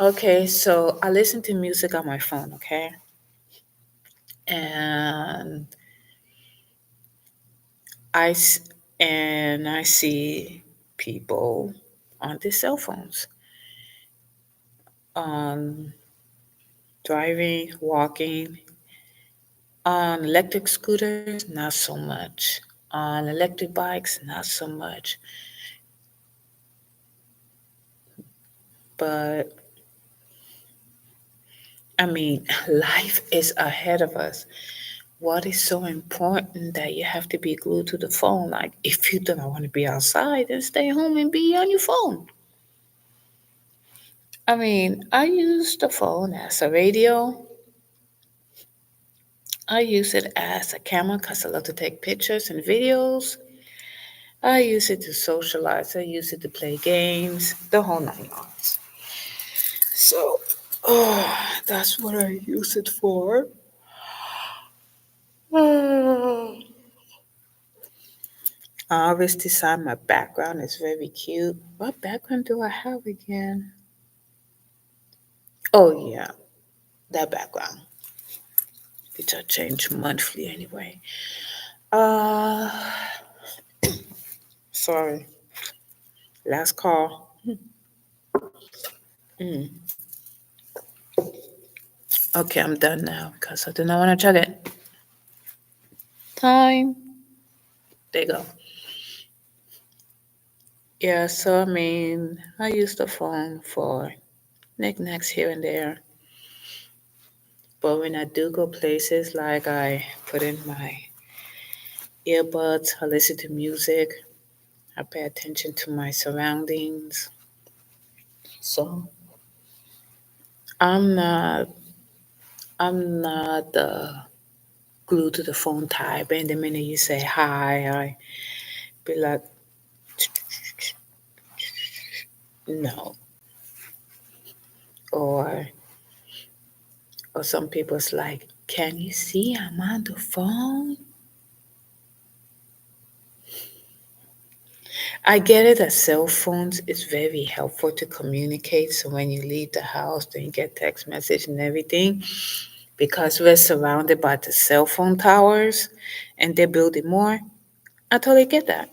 Okay, so I listen to music on my phone, okay? And I s- and I see people on their cell phones, on driving, walking, on electric scooters, not so much. On electric bikes, not so much. But I mean, life is ahead of us. What is so important that you have to be glued to the phone? Like, if you don't want to be outside, then stay home and be on your phone. I mean, I use the phone as a radio. I use it as a camera because I love to take pictures and videos. I use it to socialize. I use it to play games, the whole nine yards. So, that's what I use it for. I always decide my background is very cute. What background do I have again? Oh, yeah, that background, which I change monthly anyway. Uh, sorry, last call. Mm. Okay, I'm done now because I do not want to check it. Time. There you go. Yeah, so I mean, I use the phone for knickknacks here and there. But when I do go places, like I put in my earbuds, I listen to music, I pay attention to my surroundings. So I'm not, I'm not glued to the phone type. And the minute you say hi, I be like, no. Or some people's like, can you see I'm on the phone? I get it that cell phones is very helpful to communicate. So when you leave the house, then you get text message and everything. Because we're surrounded by the cell phone towers and they're building more. I totally get that.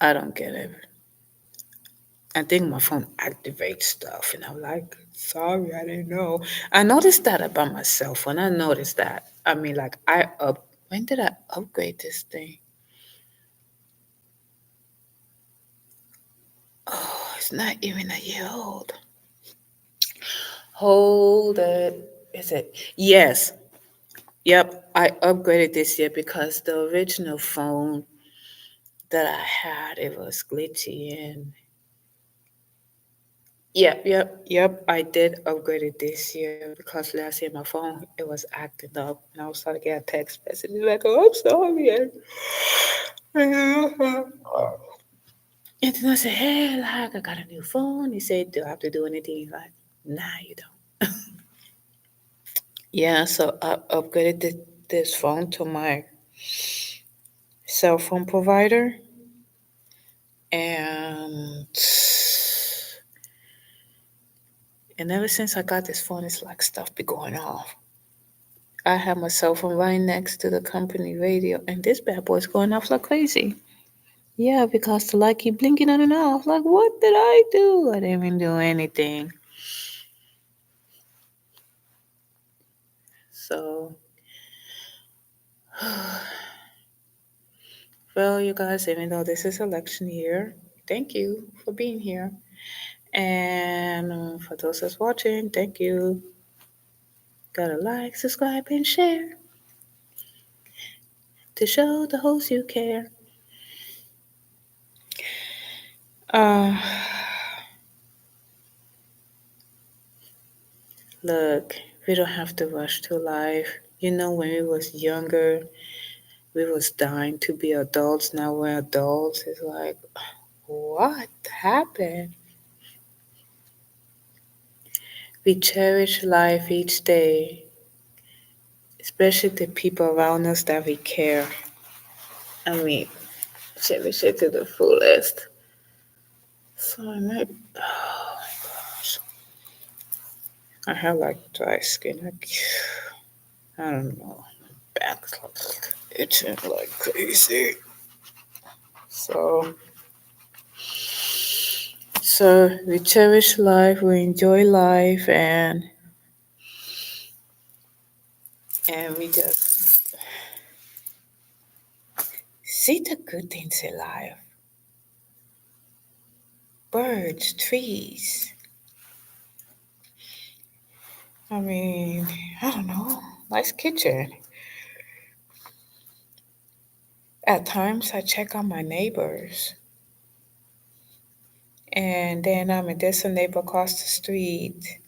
I don't get it. I think my phone activates stuff, and I'm like, sorry, I didn't know. I noticed that about myself. When I noticed that, I mean, like, when did I upgrade this thing? Oh, it's not even a year old. Hold it. Is it? Yes. Yep. I upgraded this year because the original phone that I had, it was glitchy and yep. I did upgrade it this year because last year my phone it was acting up and I was starting to get text messages like, "Oh, I'm sorry." And then I said, "Hey, like I got a new phone." He said, "Do I have to do anything?" He's like, "Nah, you don't." Yeah, so I upgraded this phone to my cell phone provider, and ever since I got this phone, it's like stuff be going off. I have my cell phone right next to the company radio, and this bad boy's going off like crazy. Yeah, because the light keep blinking on and off. Like, what did I do? I didn't even do anything. So, well, you guys, even though this is election year, thank you for being here. And for those that's watching, thank you. Gotta like, subscribe, and share to show the host you care. Uh, Look, we don't have to rush through life. You know, when we was younger, we was dying to be adults. Now we're adults. It's like, what happened? We cherish life each day, especially the people around us that we care. I mean, cherish it to the fullest. So I might, oh my gosh, I have like dry skin. Like, I don't know, my back's like itching like crazy. So, so we cherish life, we enjoy life, and we just see the good things in life. Birds, trees. I mean, I don't know. Nice kitchen. At times, I check on my neighbors, and then there's a neighbor across the street.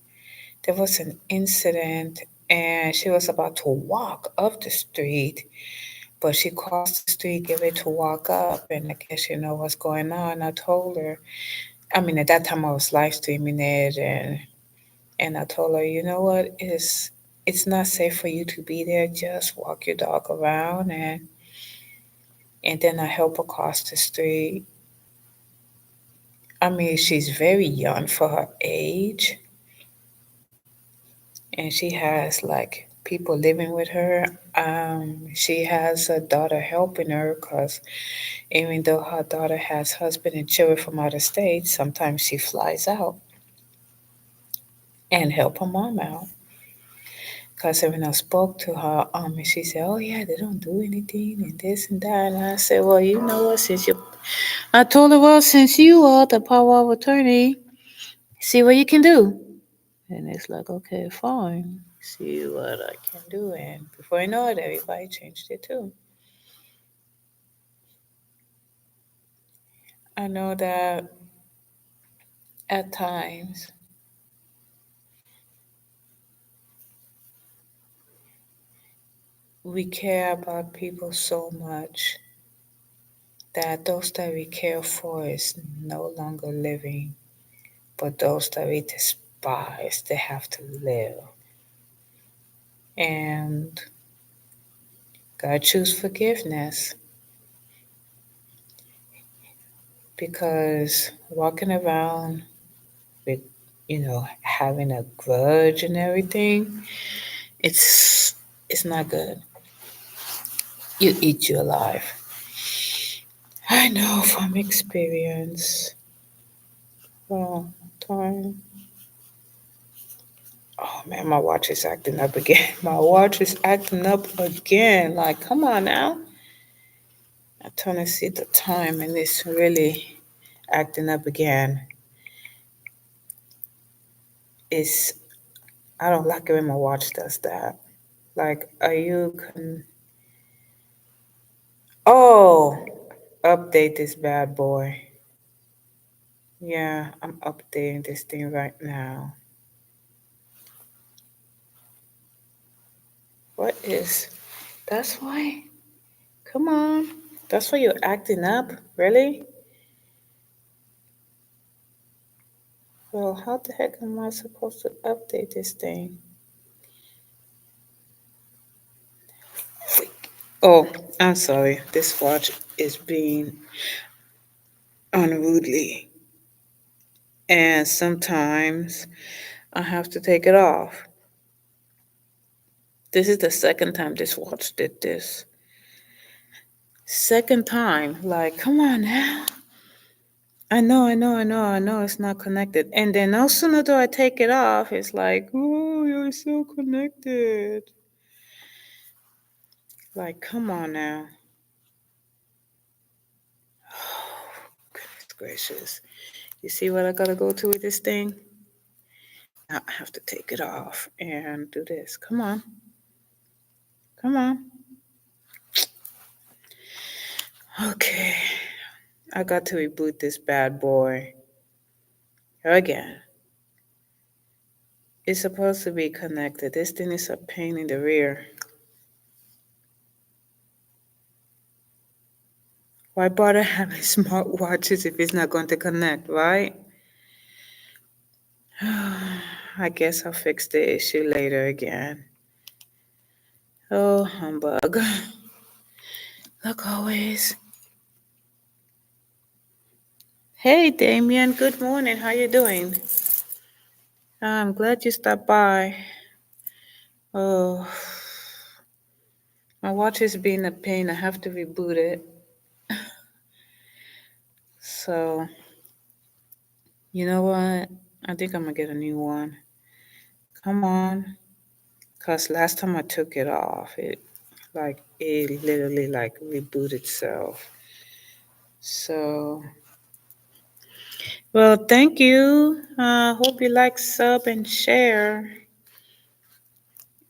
There was an incident, and she was about to walk up the street, but she crossed the street, gave it to walk up, and I guess you know what's going on. I told her. At that time I was live streaming it, and I told her, you know what, it's not safe for you to be there. Just walk your dog around, and then I help her cross the street. She's very young for her age, and she has like people living with her. She has a daughter helping her because even though her daughter has husband and children from other states, sometimes she flies out and help her mom out. Because when I spoke to her, she said, "Oh yeah, they don't do anything and this and that." And I said, "Well, you know what? I told her, well, since you are the power of attorney, see what you can do." And it's like, okay, fine, see what I can do. And before I know it, everybody changed it too. I know that at times we care about people so much that those that we care for is no longer living, but those that we despise, they have to live. And God choose forgiveness because walking around with, having a grudge and everything, it's It's not good. You eat you alive. I know from experience. Well, time. Oh man, my watch is acting up again. My watch is acting up again. Like, come on now. I'm trying to see the time and it's really acting up again. It's I don't like it when my watch does that. Like, are you Oh, update this bad boy. Yeah, I'm updating this thing right now. What is That's why? Come on. That's why you're acting up? Really? Well, how the heck am I supposed to update this thing? Freak. Oh, I'm sorry. This watch is being unruly. And sometimes I have to take it off. This is the second time this watch did this. Second time. Like, come on now. I know it's not connected. And then no sooner do I take it off, it's like, oh, you're so connected. Like, come on now. Oh, goodness gracious. You see what I gotta go to with this thing? Now I have to take it off and do this. Come on. Come on. Okay. I got to reboot this bad boy again. It's supposed to be connected. This thing is a pain in the rear. Why bother having smartwatches if it's not going to connect, right? I guess I'll fix the issue later again. Oh, humbug. Like always. Hey, Damien. Good morning. How you doing? I'm glad you stopped by. Oh, my watch is being a pain. I have to reboot it. So, you know what? I think I'm gonna get a new one. Come on. Cause last time I took it off, it literally like rebooted itself. So, well, thank you. Hope you like, sub, and share.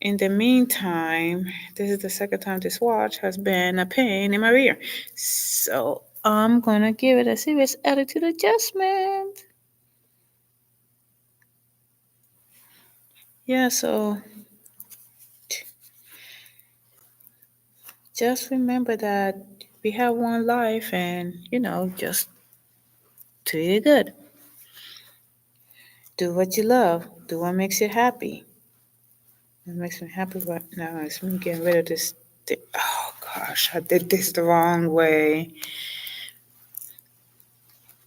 In the meantime, this is the second time this watch has been a pain in my rear. So I'm gonna give it a serious attitude adjustment. Yeah, so just remember that we have one life and, just treat it good. Do what you love. Do what makes you happy. What makes me happy right now is me getting rid of this thing. Oh gosh, I did this the wrong way.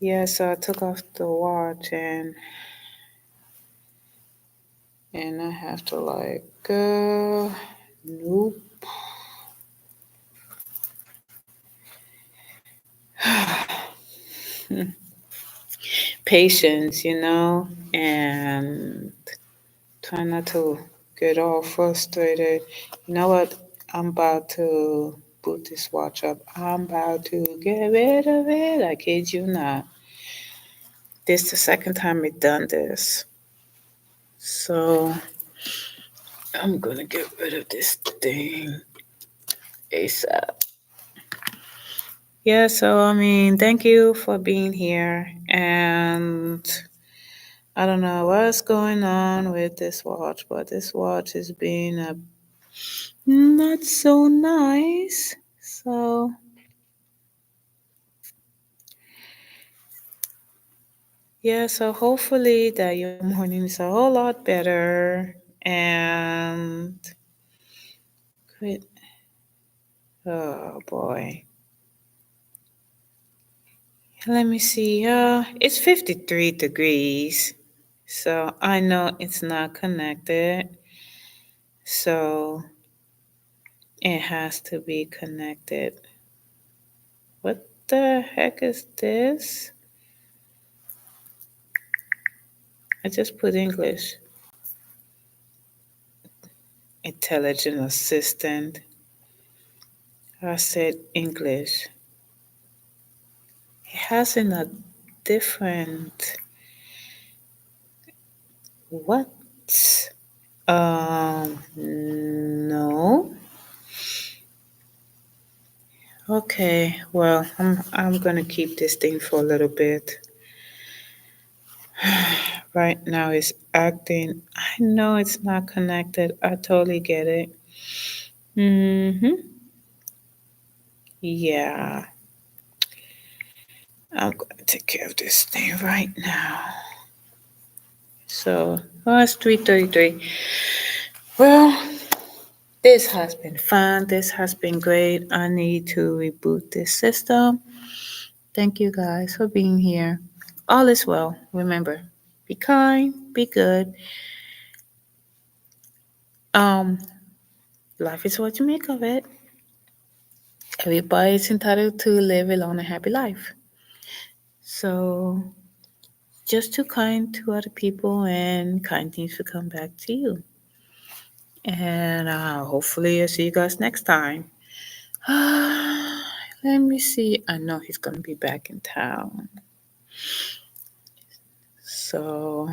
Yeah, so I took off the watch and I have to nope. Patience, and try not to get all frustrated. You know what? I'm about to boot this watch up. I'm about to get rid of it. I kid you not. This is the second time we've done this. So I'm gonna get rid of this thing ASAP. Yeah, so thank you for being here. And I don't know what's going on with this watch, but this watch is being not so nice. So yeah, so hopefully that your morning is a whole lot better. And quit. Oh boy. Let me see. It's 53 degrees. So I know it's not connected. So It has to be connected. What the heck is this? I just put English. Intelligent assistant. I said English. It has in a different what? No. Okay, well, I'm gonna keep this thing for a little bit. Right now it's acting. I know it's not connected. I totally get it. Mm-hmm. Yeah. I'm gonna take care of this thing right now. So, oh, it's 3:33. Well, this has been fun. This has been great. I need to reboot this system. Thank you guys for being here. All is well. Remember, be kind, be good. Um, Life is what you make of it. Everybody is entitled to live a long and happy life. So just too kind to other people and kind things will come back to you. And hopefully I'll see you guys next time. Let me see. I know he's gonna be back in town. So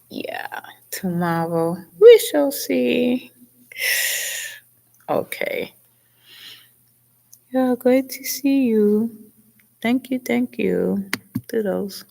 yeah, tomorrow we shall see. Okay. Yeah, great to see you. Thank you, thank you. Toodles.